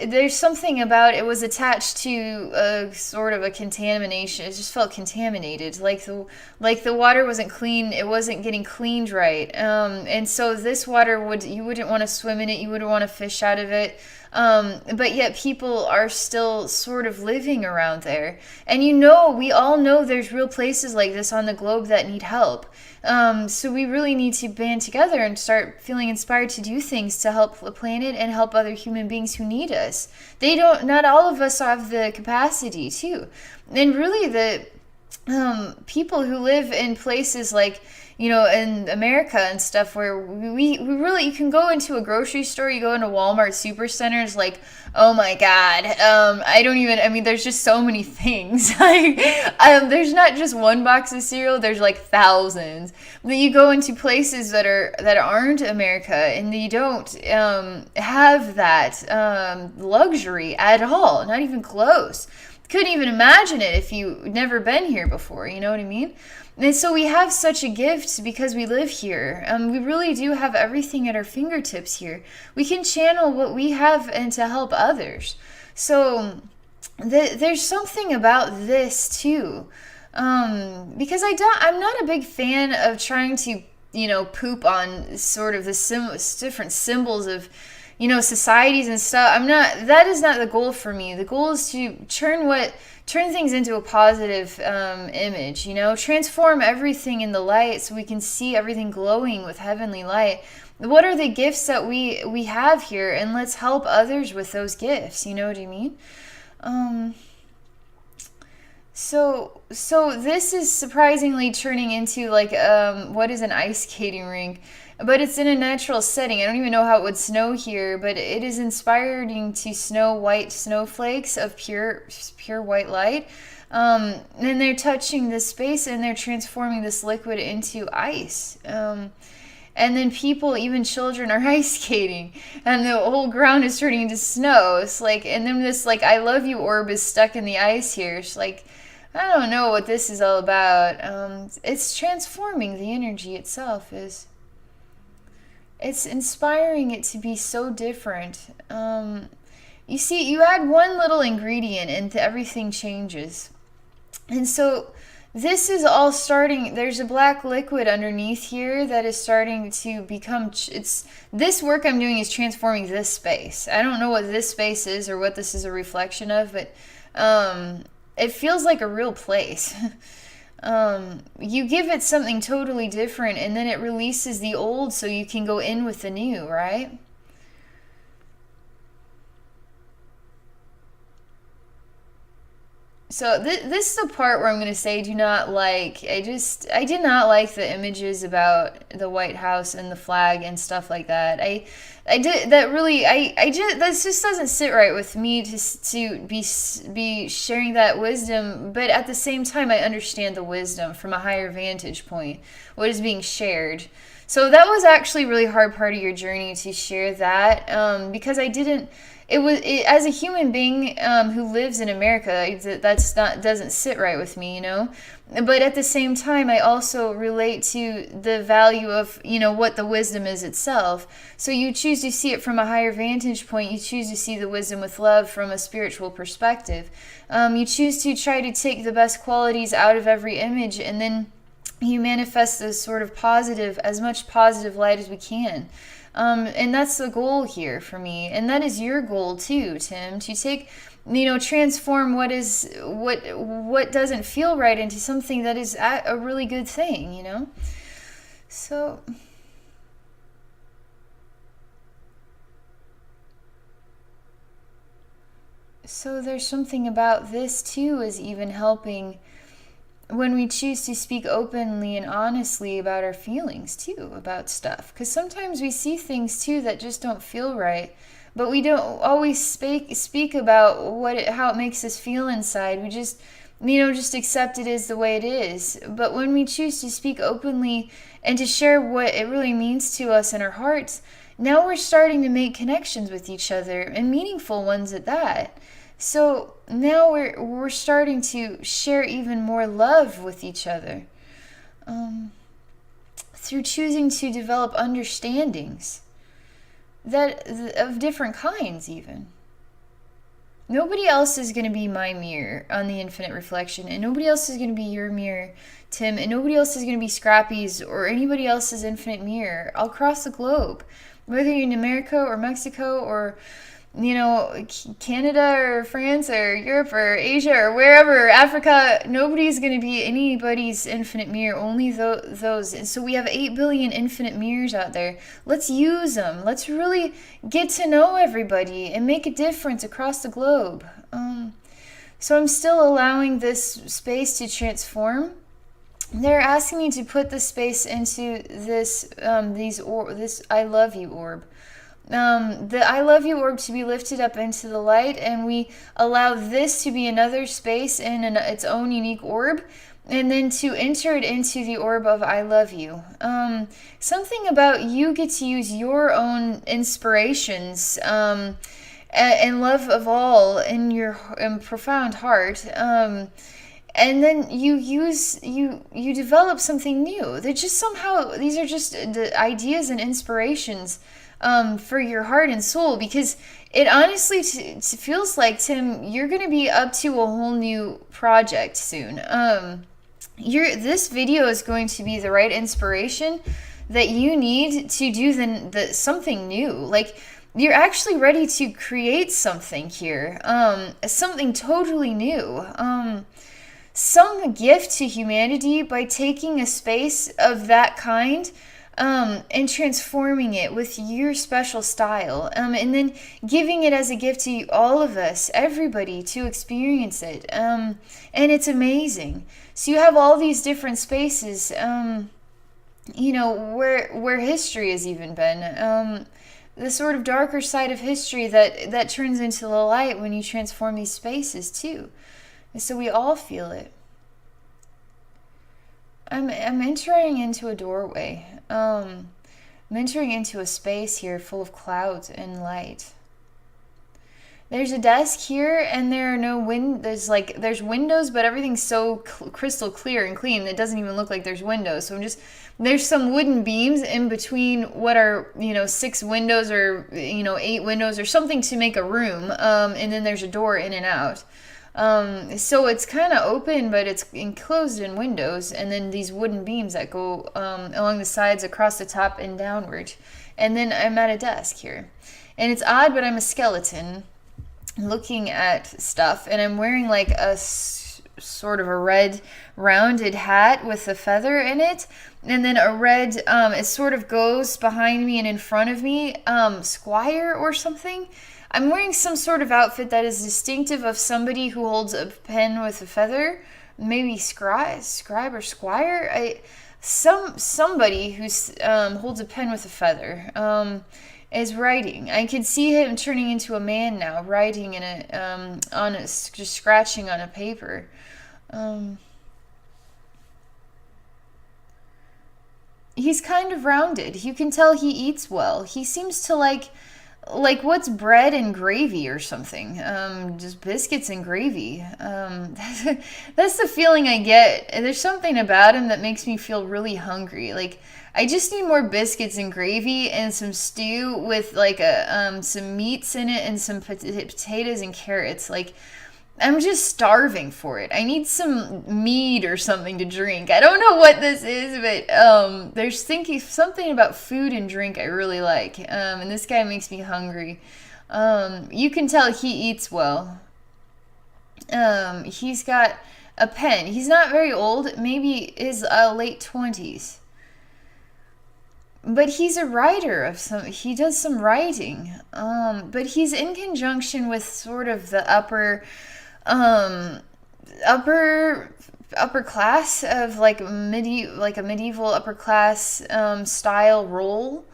there's something about it was attached to a sort of a contamination. It just felt contaminated, like the water wasn't clean. It wasn't getting cleaned right. And so this water you wouldn't want to swim in it. You wouldn't want to fish out of it. But yet people are still sort of living around there. And we all know there's real places like this on the globe that need help. So we really need to band together and start feeling inspired to do things to help the planet and help other human beings who need us. Not all of us have the capacity to. And really the people who live in places like, in America and stuff where we really, you can go into a grocery store, you go into Walmart supercenters, like, oh my God, there's just so many things. There's not just one box of cereal, there's like thousands. But you go into places that aren't America, and you don't have that luxury at all, not even close. Couldn't even imagine it if you've never been here before, you know what I mean? And so we have such a gift because we live here. We really do have everything at our fingertips here. We can channel what we have and to help others. So there's something about this too. Because I'm not a big fan of trying to, poop on sort of the different symbols of, societies and stuff. That is not the goal for me. The goal is to turn things into a positive image, transform everything in the light so we can see everything glowing with heavenly light. What are the gifts that we have here, and let's help others with those gifts, you know what I mean? So this is surprisingly turning into like what is an ice skating rink, but it's in a natural setting. I don't even know how it would snow here, but it is inspiring to snow white snowflakes of pure white light. And they're touching this space and they're transforming this liquid into ice. And then people, even children, are ice skating, and the whole ground is turning into snow. It's like, and then this like I love you orb is stuck in the ice here. It's like, I don't know what this is all about. It's transforming the energy itself. It's inspiring it to be so different. You see, you add one little ingredient and everything changes. And so this is all starting, there's a black liquid underneath here that is starting to become, this work I'm doing is transforming this space. I don't know what this space is or what this is a reflection of, but it feels like a real place. You give it something totally different, and then it releases the old so you can go in with the new, right? So this is the part where I'm going to say I did not like the images about the White House and the flag and stuff like that. This just doesn't sit right with me to be sharing that wisdom, but at the same time I understand the wisdom from a higher vantage point, what is being shared. So that was actually a really hard part of your journey to share that, because I didn't as a human being who lives in America, that's not doesn't sit right with me, you know. But at the same time, I also relate to the value of, you know, what the wisdom is itself. So you choose to see it from a higher vantage point. You choose to see the wisdom with love from a spiritual perspective. You choose to try to take the best qualities out of every image, and then you manifest this sort of positive, as much positive light as we can. And that's the goal here for me. And that is your goal too, Tim, to take, you know, transform what doesn't feel right into something that is a really good thing, you know? So there's something about this too, is even helping when we choose to speak openly and honestly about our feelings too, about stuff. Because sometimes we see things too that just don't feel right, but we don't always speak about how it makes us feel inside. We just, you know, just accept it as the way it is. But when we choose to speak openly and to share what it really means to us in our hearts, now we're starting to make connections with each other, and meaningful ones at that. So now we're starting to share even more love with each other, through choosing to develop understandings that of different kinds even. Nobody else is going to be my mirror on the infinite reflection, and nobody else is going to be your mirror, Tim, and nobody else is going to be Scrappy's or anybody else's infinite mirror across the globe, whether you're in America or Mexico or, you know, Canada or France or Europe or Asia or wherever, Africa. Nobody's going to be anybody's infinite mirror, only those. And so we have 8 billion infinite mirrors out there. Let's use them. Let's really get to know everybody and make a difference across the globe. So I'm still allowing this space to transform. They're asking me to put the space into this this I love you orb. The I love you orb to be lifted up into the light, and we allow this to be another space in its own unique orb, and then to enter it into the orb of I love you. Something about you get to use your own inspirations and love of all in your profound heart. And then you develop something new. They're just somehow, these are just the ideas and inspirations for your heart and soul, because it honestly feels like, Tim, you're going to be up to a whole new project soon. This video is going to be the right inspiration that you need to do the something new. Like, you're actually ready to create something here, something totally new. Some gift to humanity by taking a space of that kind and transforming it with your special style, and then giving it as a gift to all of us, everybody, to experience it. And it's amazing. So you have all these different spaces, you know, where history has even been. The sort of darker side of history that turns into the light when you transform these spaces too. So we all feel it. I'm entering into a doorway. I'm entering into a space here full of clouds and light. There's a desk here, and there are no there's windows, but everything's so crystal clear and clean it doesn't even look like there's windows. So there's some wooden beams in between what are, 6 windows or 8 windows or something to make a room, and then there's a door in and out. So it's kind of open, but it's enclosed in windows, and then these wooden beams that go along the sides, across the top, and downward. And then I'm at a desk here, and it's odd, but I'm a skeleton looking at stuff, and I'm wearing like a sort of a red rounded hat with a feather in it, and then a red it sort of goes behind me and in front of me, squire or something. I'm wearing some sort of outfit that is distinctive of somebody who holds a pen with a feather, maybe scribe or squire. Somebody who holds a pen with a feather is writing. I can see him turning into a man now, writing in just scratching on a paper. He's kind of rounded. You can tell he eats well. He seems to like Like, what's bread and gravy or something? Just biscuits and gravy. That's the feeling I get. There's something about him that makes me feel really hungry. Like, I just need more biscuits and gravy and some stew with like some meats in it and some potatoes and carrots. Like, I'm just starving for it. I need some mead or something to drink. I don't know what this is, but there's thinking something about food and drink I really like. And this guy makes me hungry. You can tell he eats well. He's got a pen. He's not very old, maybe his late 20s. But he's a writer of some, he does some writing. But he's in conjunction with sort of the um upper upper class of like like a medieval upper class style role.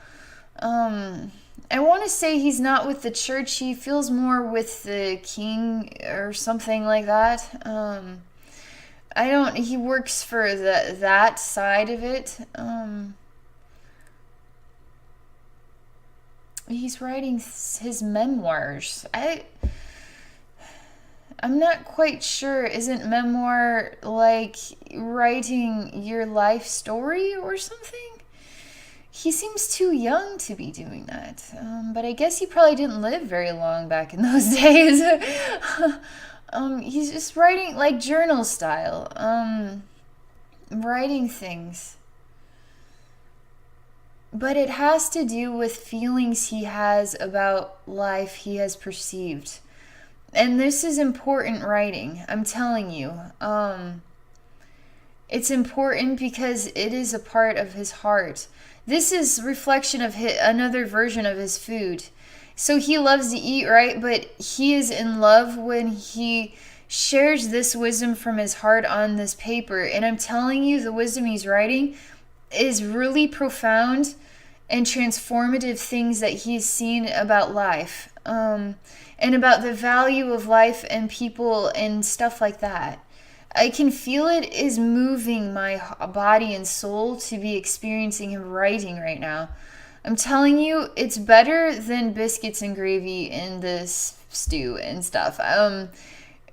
I want to say he's not with the church. He feels more with the king or something like that. I don't. He works for that side of it. He's writing his memoirs. I'm not quite sure. Isn't memoir like writing your life story or something? He seems too young to be doing that. But I guess he probably didn't live very long back in those days. He's just writing like journal style. Writing things. But it has to do with feelings he has about life he has perceived. And this is important writing, I'm telling you. It's important because it is a part of his heart. This is reflection of another version of his food. So he loves to eat, right? But he is in love when he shares this wisdom from his heart on this paper. And I'm telling you, the wisdom he's writing is really profound and transformative things that he's seen about life. And about the value of life and people and stuff like that. I can feel it is moving my body and soul to be experiencing him writing right now. I'm telling you, it's better than biscuits and gravy in this stew and stuff.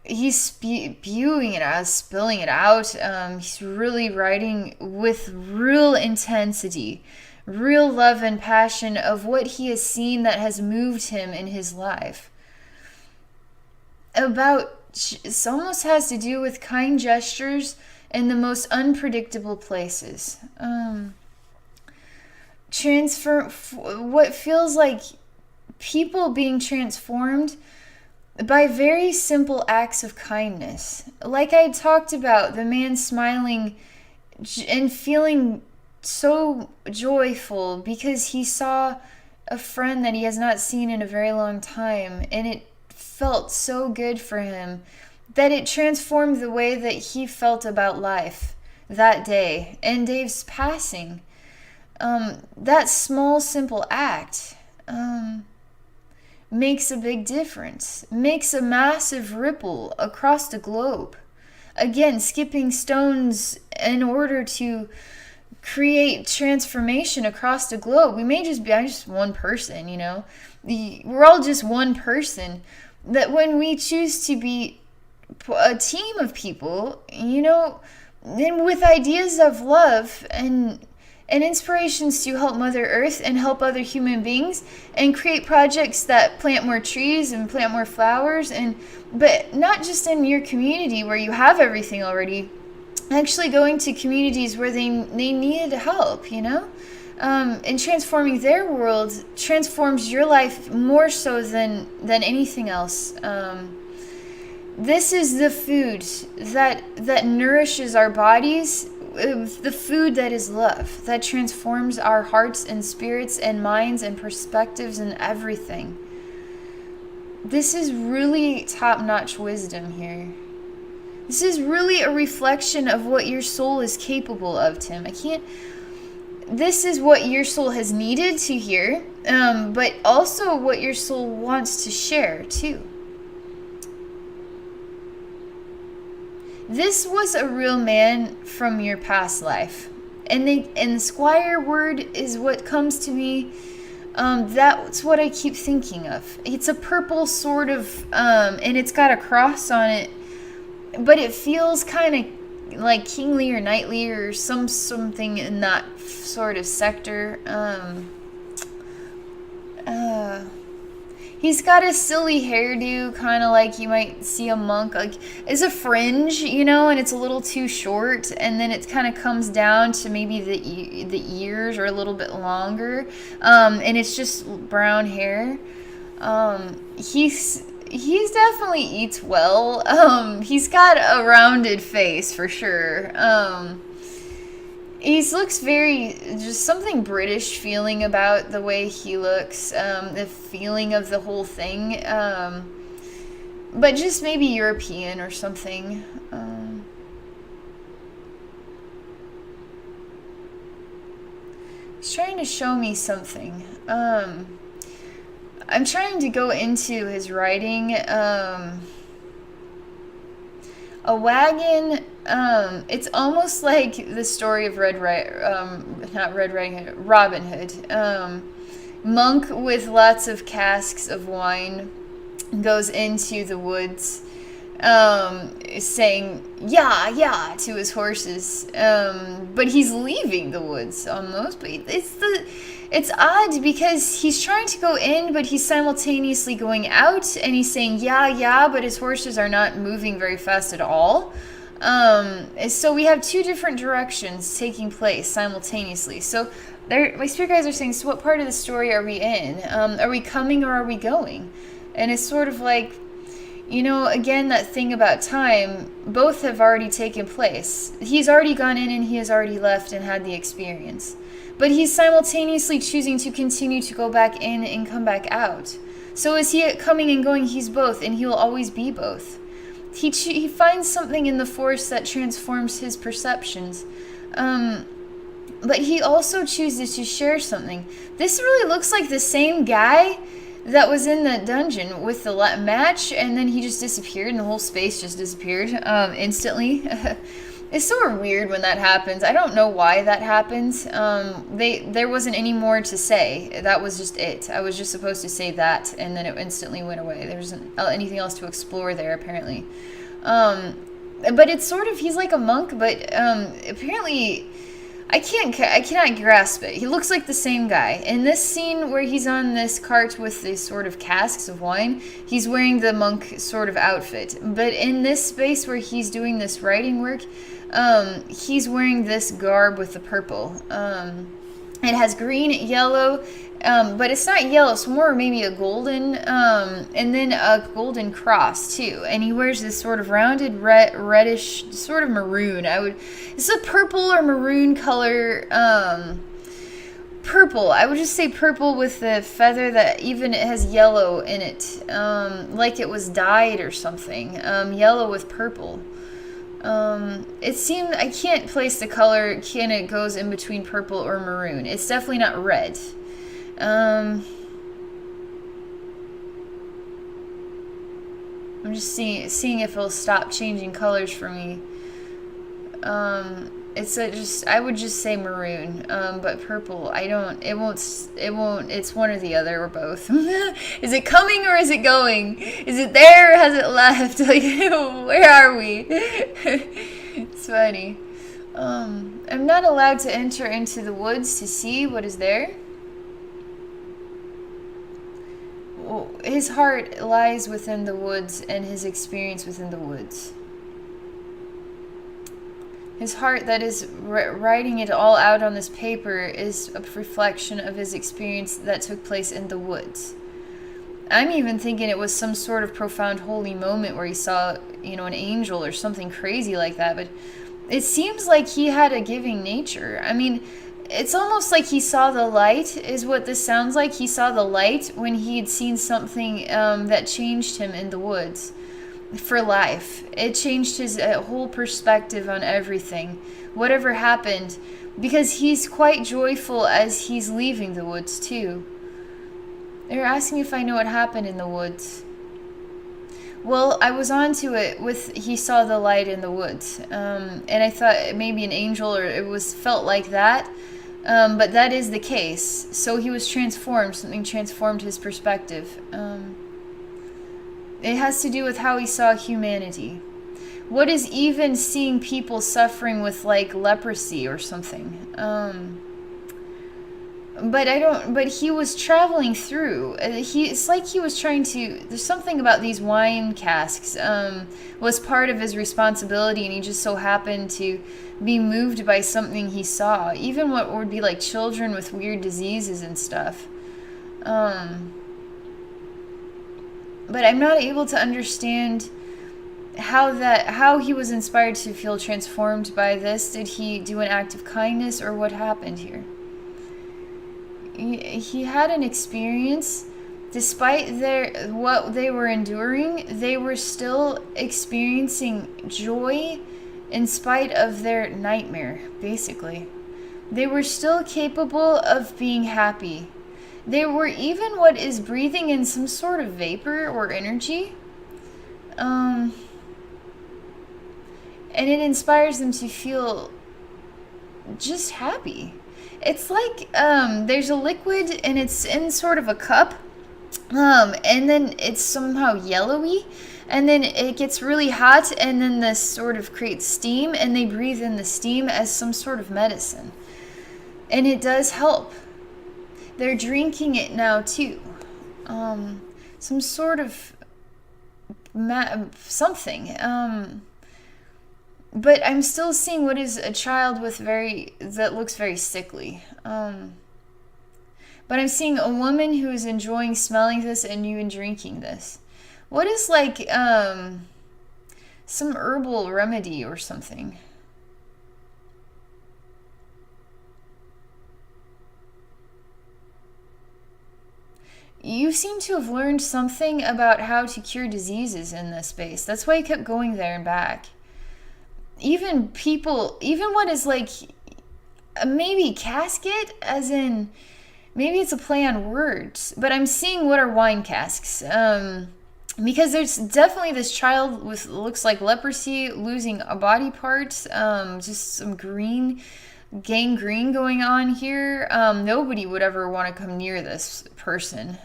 He's spewing it out, spilling it out. He's really writing with real intensity, real love and passion of what he has seen that has moved him in his life. It almost has to do with kind gestures in the most unpredictable places. What feels like people being transformed by very simple acts of kindness. Like I talked about, the man smiling and feeling so joyful because he saw a friend that he has not seen in a very long time, and it felt so good for him that it transformed the way that he felt about life that day and Dave's passing. That small, simple act makes a big difference, makes a massive ripple across the globe. Again, skipping stones in order to create transformation across the globe. We may just be just one person, you know. We're all just one person. That when we choose to be a team of people, you know, and with ideas of love and inspirations to help Mother Earth and help other human beings and create projects that plant more trees and plant more flowers, but not just in your community where you have everything already, actually going to communities where they need help, you know? And transforming their world transforms your life more so than anything else. This is the food that nourishes our bodies, the food that is love, that transforms our hearts and spirits and minds and perspectives and everything. This is really top-notch wisdom here. This is really a reflection of what your soul is capable of, Tim. This is what your soul has needed to hear, but also what your soul wants to share too. This was a real man from your past life. And the squire word is what comes to me That's what I keep thinking of. It's a purple sort of, and it's got a cross on it, but it feels kind of like kingly or knightly or something in that sort of sector. He's got a silly hairdo, kind of like you might see a monk. Like, it's a fringe, you know, and it's a little too short, and then it kind of comes down to maybe the ears are a little bit longer, and it's just brown hair. He's definitely eats well. He's got a rounded face for sure. He looks very, just something British feeling about the way he looks, the feeling of the whole thing, but just maybe European or something. He's trying to show me something. I'm trying to go into his writing. A wagon, it's almost like the story of Robin Hood. Monk with lots of casks of wine goes into the woods, saying yeah to his horses, but he's leaving the woods almost. But it's odd because he's trying to go in, but he's simultaneously going out, and he's saying yeah, but his horses are not moving very fast at all. So we have two different directions taking place simultaneously. So my spirit guides are saying, so what part of the story are we in? Are we coming or are we going? And it's sort of like, you know, again, that thing about time, both have already taken place. He's already gone in and he has already left and had the experience. But he's simultaneously choosing to continue to go back in and come back out. So is he coming and going? He's both, and he will always be both. He finds something in the Force that transforms his perceptions. But he also chooses to share something. This really looks like the same guy that was in the dungeon with the match, and then he just disappeared, and the whole space just disappeared instantly. It's sort of weird when that happens. I don't know why that happens. There wasn't any more to say. That was just it. I was just supposed to say that, and then it instantly went away. There wasn't anything else to explore there, apparently. But it's sort of, he's like a monk, but apparently I cannot grasp it. He looks like the same guy. In this scene where he's on this cart with these sort of casks of wine, he's wearing the monk sort of outfit. But in this space where he's doing this writing work, he's wearing this garb with the purple. It has green, yellow, but it's not yellow. It's more maybe a golden, and then a golden cross too. And he wears this sort of rounded reddish, sort of maroon. It's a purple or maroon color. Purple. I would just say purple with the feather that even it has yellow in it, like it was dyed or something. Yellow with purple. It seemed, I can't place the color, it goes in between purple or maroon. It's definitely not red. I'm just seeing if it'll stop changing colors for me. I would just say maroon, but purple, it won't, it's one or the other or both. Is it coming or is it going? Is it there or has it left? Like, where are we? It's funny. I'm not allowed to enter into the woods to see what is there. His heart lies within the woods and his experience within the woods. His heart that is writing it all out on this paper is a reflection of his experience that took place in the woods. I'm even thinking it was some sort of profound holy moment where he saw, an angel or something crazy like that. But it seems like he had a giving nature. I mean, it's almost like he saw the light is what this sounds like. He saw the light when he had seen something that changed him in the woods. For life. It changed his whole perspective on everything. Whatever happened. Because he's quite joyful as he's leaving the woods too. They're asking if I know what happened in the woods. Well, I was onto it with he saw the light in the woods. And I thought maybe an angel or felt like that. But that is the case. So he was transformed. Something transformed his perspective. It has to do with how he saw humanity. What is even seeing people suffering with like leprosy or something? But he was traveling through. It's like he was trying to. There's something about these wine casks was part of his responsibility, and he just so happened to be moved by something he saw. Even what would be like children with weird diseases and stuff. But I'm not able to understand how he was inspired to feel transformed by this. Did he do an act of kindness, or what happened here? He had an experience. Despite what they were enduring, they were still experiencing joy in spite of their nightmare, basically. They were still capable of being happy. They were even what is breathing in some sort of vapor or energy. And it inspires them to feel just happy. It's like there's a liquid and it's in sort of a cup, and then it's somehow yellowy, and then it gets really hot, and then this sort of creates steam, and they breathe in the steam as some sort of medicine. And it does help. They're drinking it now too. Some sort of something. But I'm still seeing what is a child with that looks very sickly. But I'm seeing a woman who is enjoying smelling this and even drinking this. What is like some herbal remedy or something? You seem to have learned something about how to cure diseases in this space. That's why you kept going there and back. Even what is like maybe casket, as in maybe it's a play on words, but I'm seeing what are wine casks, because there's definitely this child with looks like leprosy losing a body part, just some gangrene going on here. Nobody would ever want to come near this person.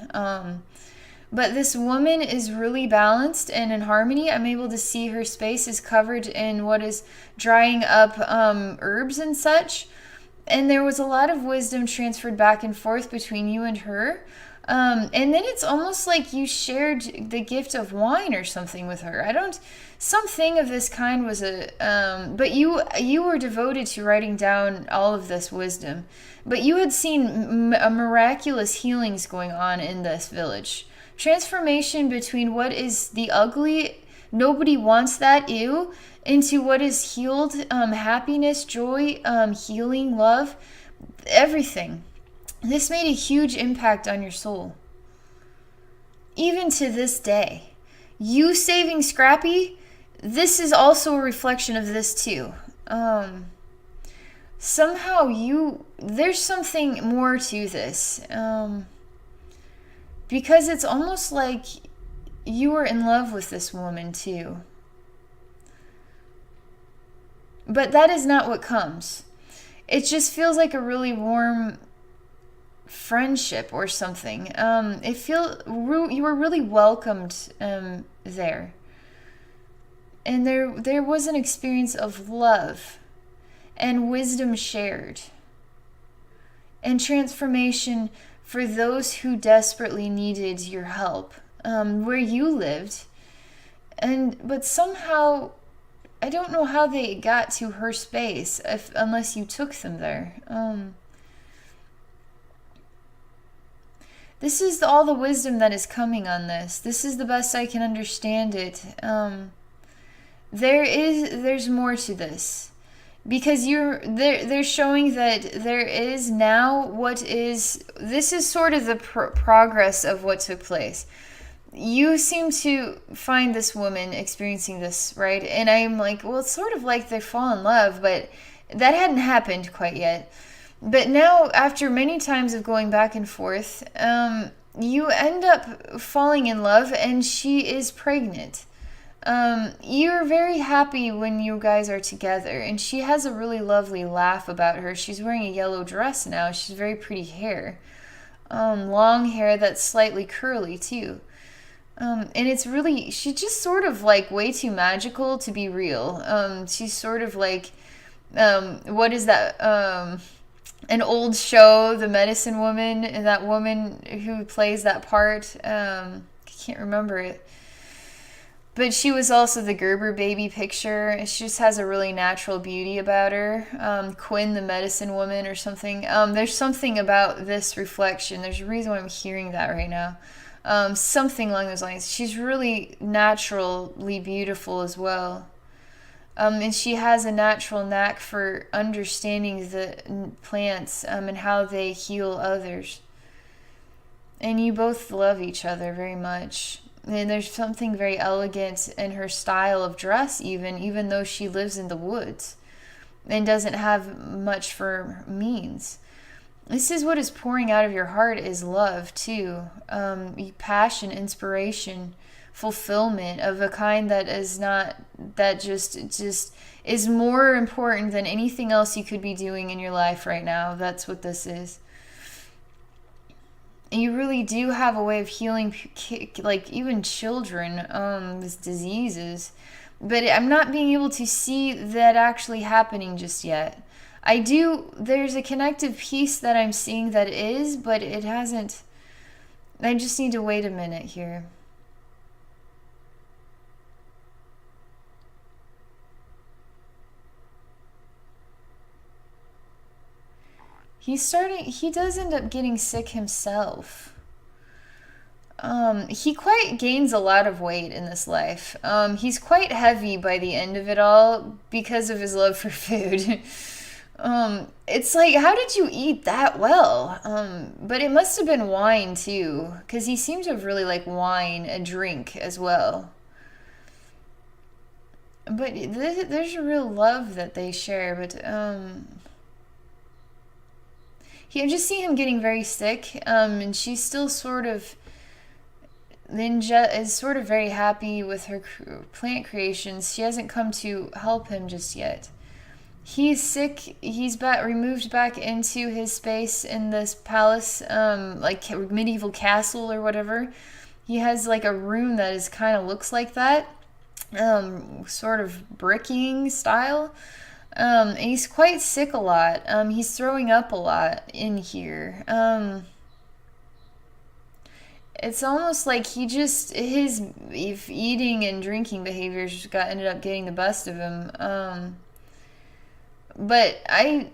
But this woman is really balanced and in harmony. I'm able to see her space is covered in what is drying up herbs and such. And there was a lot of wisdom transferred back and forth between you and her. And then it's almost like you shared the gift of wine or something with her. Something of this kind was but you were devoted to writing down all of this wisdom. But you had seen miraculous healings going on in this village. Transformation between what is the ugly, nobody wants that, ew, into what is healed, happiness, joy, healing, love, everything. This made a huge impact on your soul. Even to this day. You saving Scrappy, this is also a reflection of this too. Somehow there's something more to this. Because it's almost like you were in love with this woman too. But that is not what comes. It just feels like a really warm friendship or something. You were really welcomed there. And there was an experience of love and wisdom shared. And transformation for those who desperately needed your help, where you lived. But somehow, I don't know how they got to her space, unless you took them there. This is all the wisdom that is coming on this. This is the best I can understand it. There's more to this. Because they're showing that there is now this is sort of the progress of what took place. You seem to find this woman experiencing this, right? And I'm like, well, it's sort of like they fall in love, but that hadn't happened quite yet. But now, after many times of going back and forth, you end up falling in love, and she is pregnant. You're very happy when you guys are together, and she has a really lovely laugh about her. She's wearing a yellow dress now. She's very pretty hair. Long hair that's slightly curly too. And it's really, she's just sort of like way too magical to be real. She's sort of like, what is that? An old show, The Medicine Woman, and that woman who plays that part. I can't remember it. But she was also the Gerber baby picture. She just has a really natural beauty about her. Quinn, the medicine woman, or something. There's something about this reflection. There's a reason why I'm hearing that right now. Something along those lines. She's really naturally beautiful as well. And she has a natural knack for understanding the plants and how they heal others. And you both love each other very much. And there's something very elegant in her style of dress, even though she lives in the woods and doesn't have much for means. This is what is pouring out of your heart is love, too. Passion, inspiration, fulfillment of a kind that is not, that just is more important than anything else you could be doing in your life right now. That's what this is. And you really do have a way of healing, like even children with diseases. But I'm not being able to see that actually happening just yet. I do, there's a connective piece that I'm seeing that is, but it hasn't. I just need to wait a minute here. He does end up getting sick himself. He quite gains a lot of weight in this life. He's quite heavy by the end of it all because of his love for food. It's like, how did you eat that well? But it must have been wine too, because he seems to have really liked wine, a drink as well. But there's a real love that they share, but I just see him getting very sick, and she's still sort of Ninja is sort of very happy with her plant creations. She hasn't come to help him just yet. He's sick. He's removed back into his space in this palace, like medieval castle or whatever. He has like a room that is kind of looks like that, sort of bricking style. And he's quite sick a lot. He's throwing up a lot in here. It's almost like his eating and drinking behaviors ended up getting the best of him. But I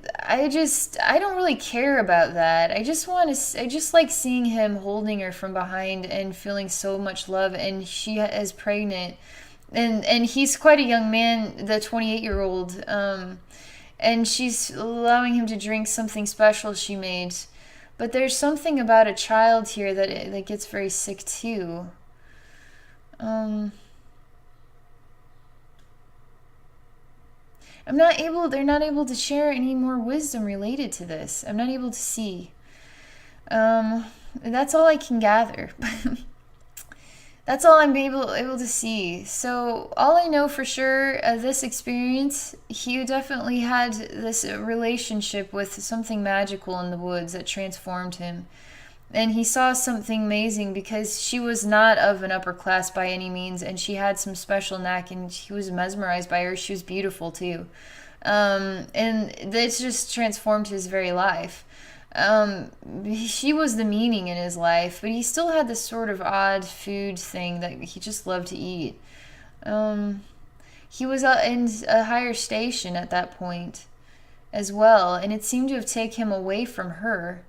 don't really care about that. I just like seeing him holding her from behind and feeling so much love, and she is pregnant. And he's quite a young man, the 28-year-old, and she's allowing him to drink something special she made. But there's something about a child here that gets very sick too. They're not able to share any more wisdom related to this. I'm not able to see. That's all I can gather. That's all I'm able to see. So all I know for sure, this experience, he definitely had this relationship with something magical in the woods that transformed him. And he saw something amazing because she was not of an upper class by any means, and she had some special knack, and he was mesmerized by her. She was beautiful too. And this just transformed his very life. She was the meaning in his life, but he still had this sort of odd food thing that he just loved to eat. He was in a higher station at that point as well, and it seemed to have taken him away from her.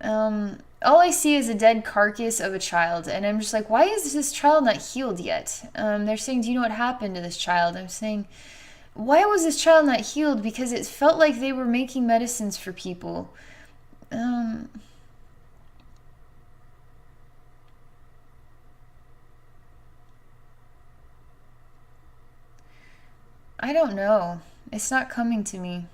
All I see is a dead carcass of a child, and I'm just like, why is this child not healed yet? They're saying, do you know what happened to this child? I'm saying, why was this child not healed? Because it felt like they were making medicines for people. I don't know. It's not coming to me.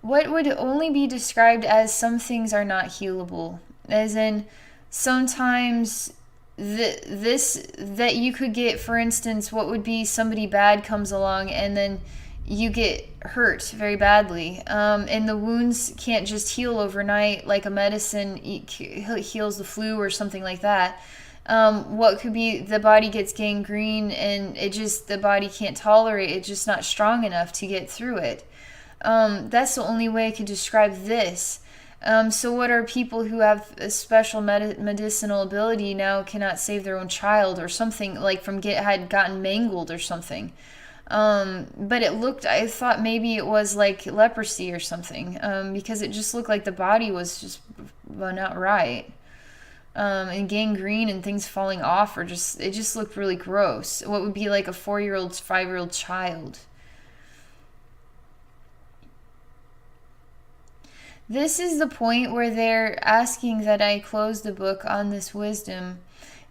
What would only be described as some things are not healable? As in, sometimes this that you could get, for instance, what would be somebody bad comes along and then you get hurt very badly, and the wounds can't just heal overnight like a medicine heals the flu or something like that. What could be the body gets gangrene and the body can't tolerate it, it's just not strong enough to get through it. That's the only way I could describe this. So what are people who have a special medicinal ability now cannot save their own child or something, like had gotten mangled or something? But I thought maybe it was like leprosy or something, because it just looked like the body was just not right. And gangrene and things falling off, it just looked really gross. What would be like a 4-year-old, 5-year-old child. This is the point where they're asking that I close the book on this wisdom.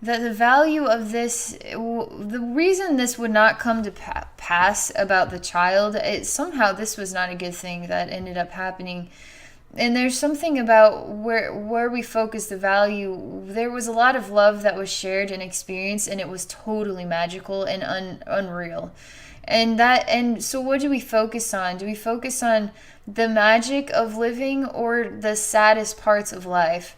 That the value of this, the reason this would not come to pass about the child, somehow this was not a good thing that ended up happening. And there's something about where we focus the value. There was a lot of love that was shared and experienced, and it was totally magical and unreal. And so what do we focus on? Do we focus on the magic of living or the saddest parts of life?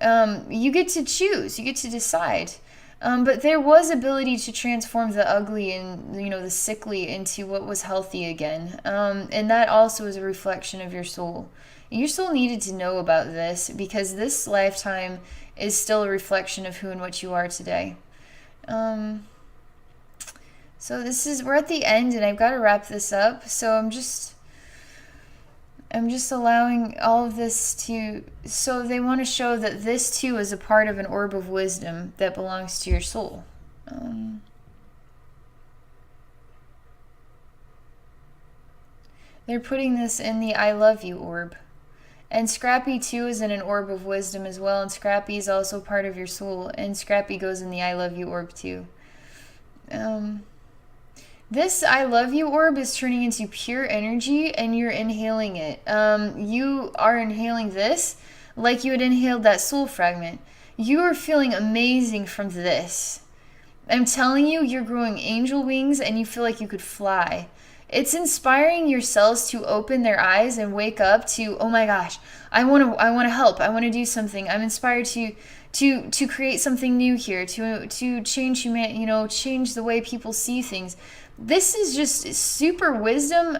You get to choose, you get to decide. But there was ability to transform the ugly and the sickly into what was healthy again. And that also is a reflection of your soul. Your soul needed to know about this because this lifetime is still a reflection of who and what you are today. So we're at the end and I've got to wrap this up. So I'm just allowing all of this so they want to show that this too is a part of an orb of wisdom that belongs to your soul. They're putting this in the I love you orb. And Scrappy too is in an orb of wisdom as well, and Scrappy is also part of your soul, and Scrappy goes in the I love you orb too. This I love you orb is turning into pure energy, and you're inhaling it. You are inhaling this like you had inhaled that soul fragment. You are feeling amazing from this. I'm telling you, you're growing angel wings and you feel like you could fly. It's inspiring your cells to open their eyes and wake up to, oh my gosh, I want to help. I want to do something. I'm inspired to create something new here, to change change the way people see things. This is just super wisdom.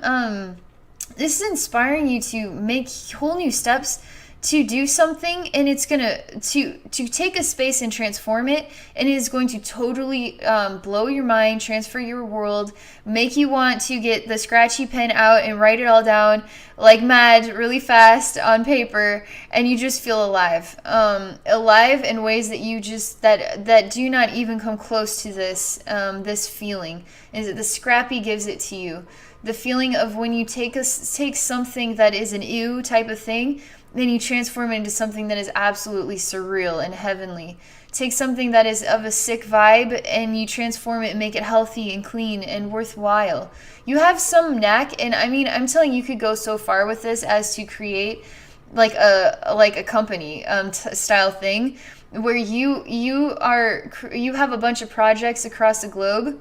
This is inspiring you to make whole new steps to do something, and it's gonna to take a space and transform it, and it is going to totally blow your mind, transfer your world, make you want to get the scratchy pen out and write it all down like mad really fast on paper, and you just feel alive in ways that you just that do not even come close to this feeling. Is it the Scrappy gives it to you, the feeling of when you take something that is an ew type of thing, then you transform it into something that is absolutely surreal and heavenly. Take something that is of a sick vibe and you transform it and make it healthy and clean and worthwhile. You have some knack, and I mean, I'm telling you, could go so far with this as to create like a company style thing where you have a bunch of projects across the globe,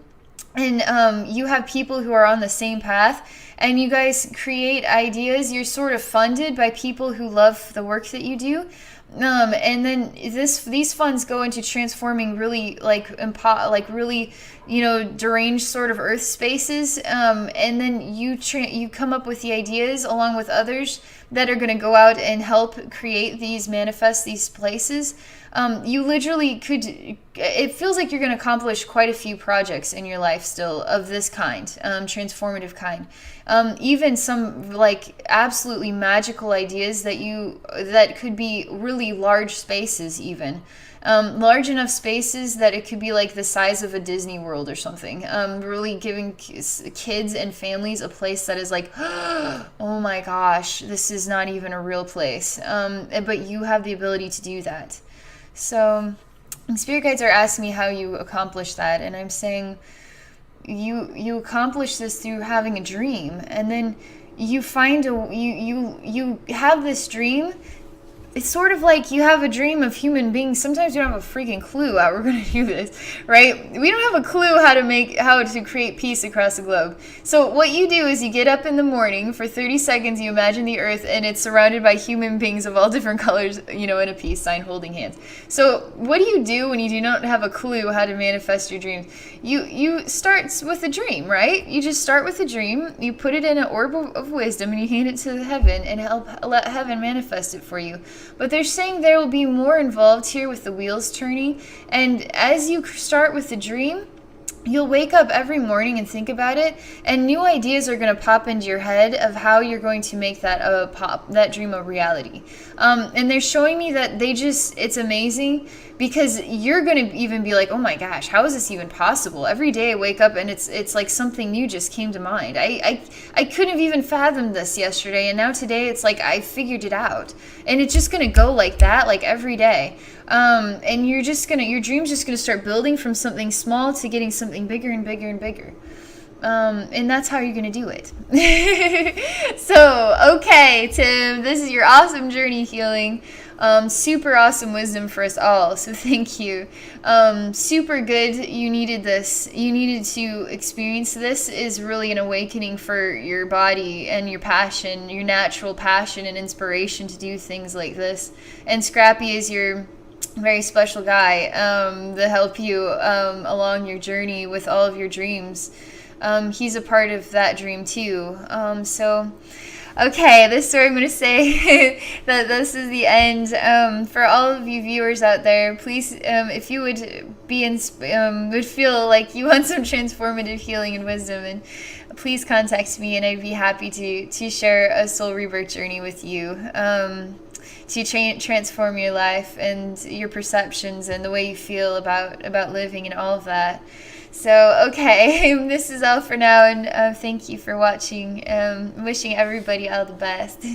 and you have people who are on the same path, and you guys create ideas. You're sort of funded by people who love the work that you do, and then these funds go into transforming really really deranged sort of earth spaces, and then you come up with the ideas along with others that are going to go out and help manifest these places. You literally it feels like you're going to accomplish quite a few projects in your life still of this kind, transformative kind. Even some like absolutely magical ideas that could be really large spaces, even. Large enough spaces that it could be like the size of a Disney World or something. Really giving kids and families a place that is like, oh my gosh, this is not even a real place. But you have the ability to do that. So spirit guides are asking me how you accomplish that, and I'm saying you accomplish this through having a dream, and then you find you have this dream it's sort of like you have a dream of human beings. Sometimes you don't have a freaking clue how we're going to do this, right? We don't have a clue how to create peace across the globe. So what you do is you get up in the morning for 30 seconds, you imagine the earth, and it's surrounded by human beings of all different colors, in a peace sign holding hands. So what do you do when you do not have a clue how to manifest your dreams? You start with a dream, right? You just start with a dream, you put it in an orb of wisdom, and you hand it to heaven and let heaven manifest it for you. But they're saying there will be more involved here with the wheels turning. And as you start with the dream, you'll wake up every morning and think about it, and new ideas are going to pop into your head of how you're going to make that dream a reality. And they're showing me that it's amazing, because you're going to even be like, oh my gosh, how is this even possible? Every day I wake up and it's like something new just came to mind. I couldn't have even fathomed this yesterday, and now today it's like I figured it out. And it's just going to go like that, like every day. And your dream's just gonna start building from something small to getting something bigger and bigger and bigger. And that's how you're gonna do it. So, okay, Tim, this is your awesome journey healing. Super awesome wisdom for us all. So thank you. Super good. You needed this. You needed to experience this. Is really an awakening for your body and your passion, your natural passion and inspiration to do things like this. And Scrappy is your very special guy to help you along your journey with all of your dreams. He's a part of that dream too. Okay, this story I'm going to say that this is the end. For all of you viewers out there, please, if you would would feel like you want some transformative healing and wisdom, and please contact me, and I'd be happy to share a soul rebirth journey with you. To transform your life and your perceptions and the way you feel about living and all of that. So, okay, this is all for now, and thank you for watching. Wishing everybody all the best.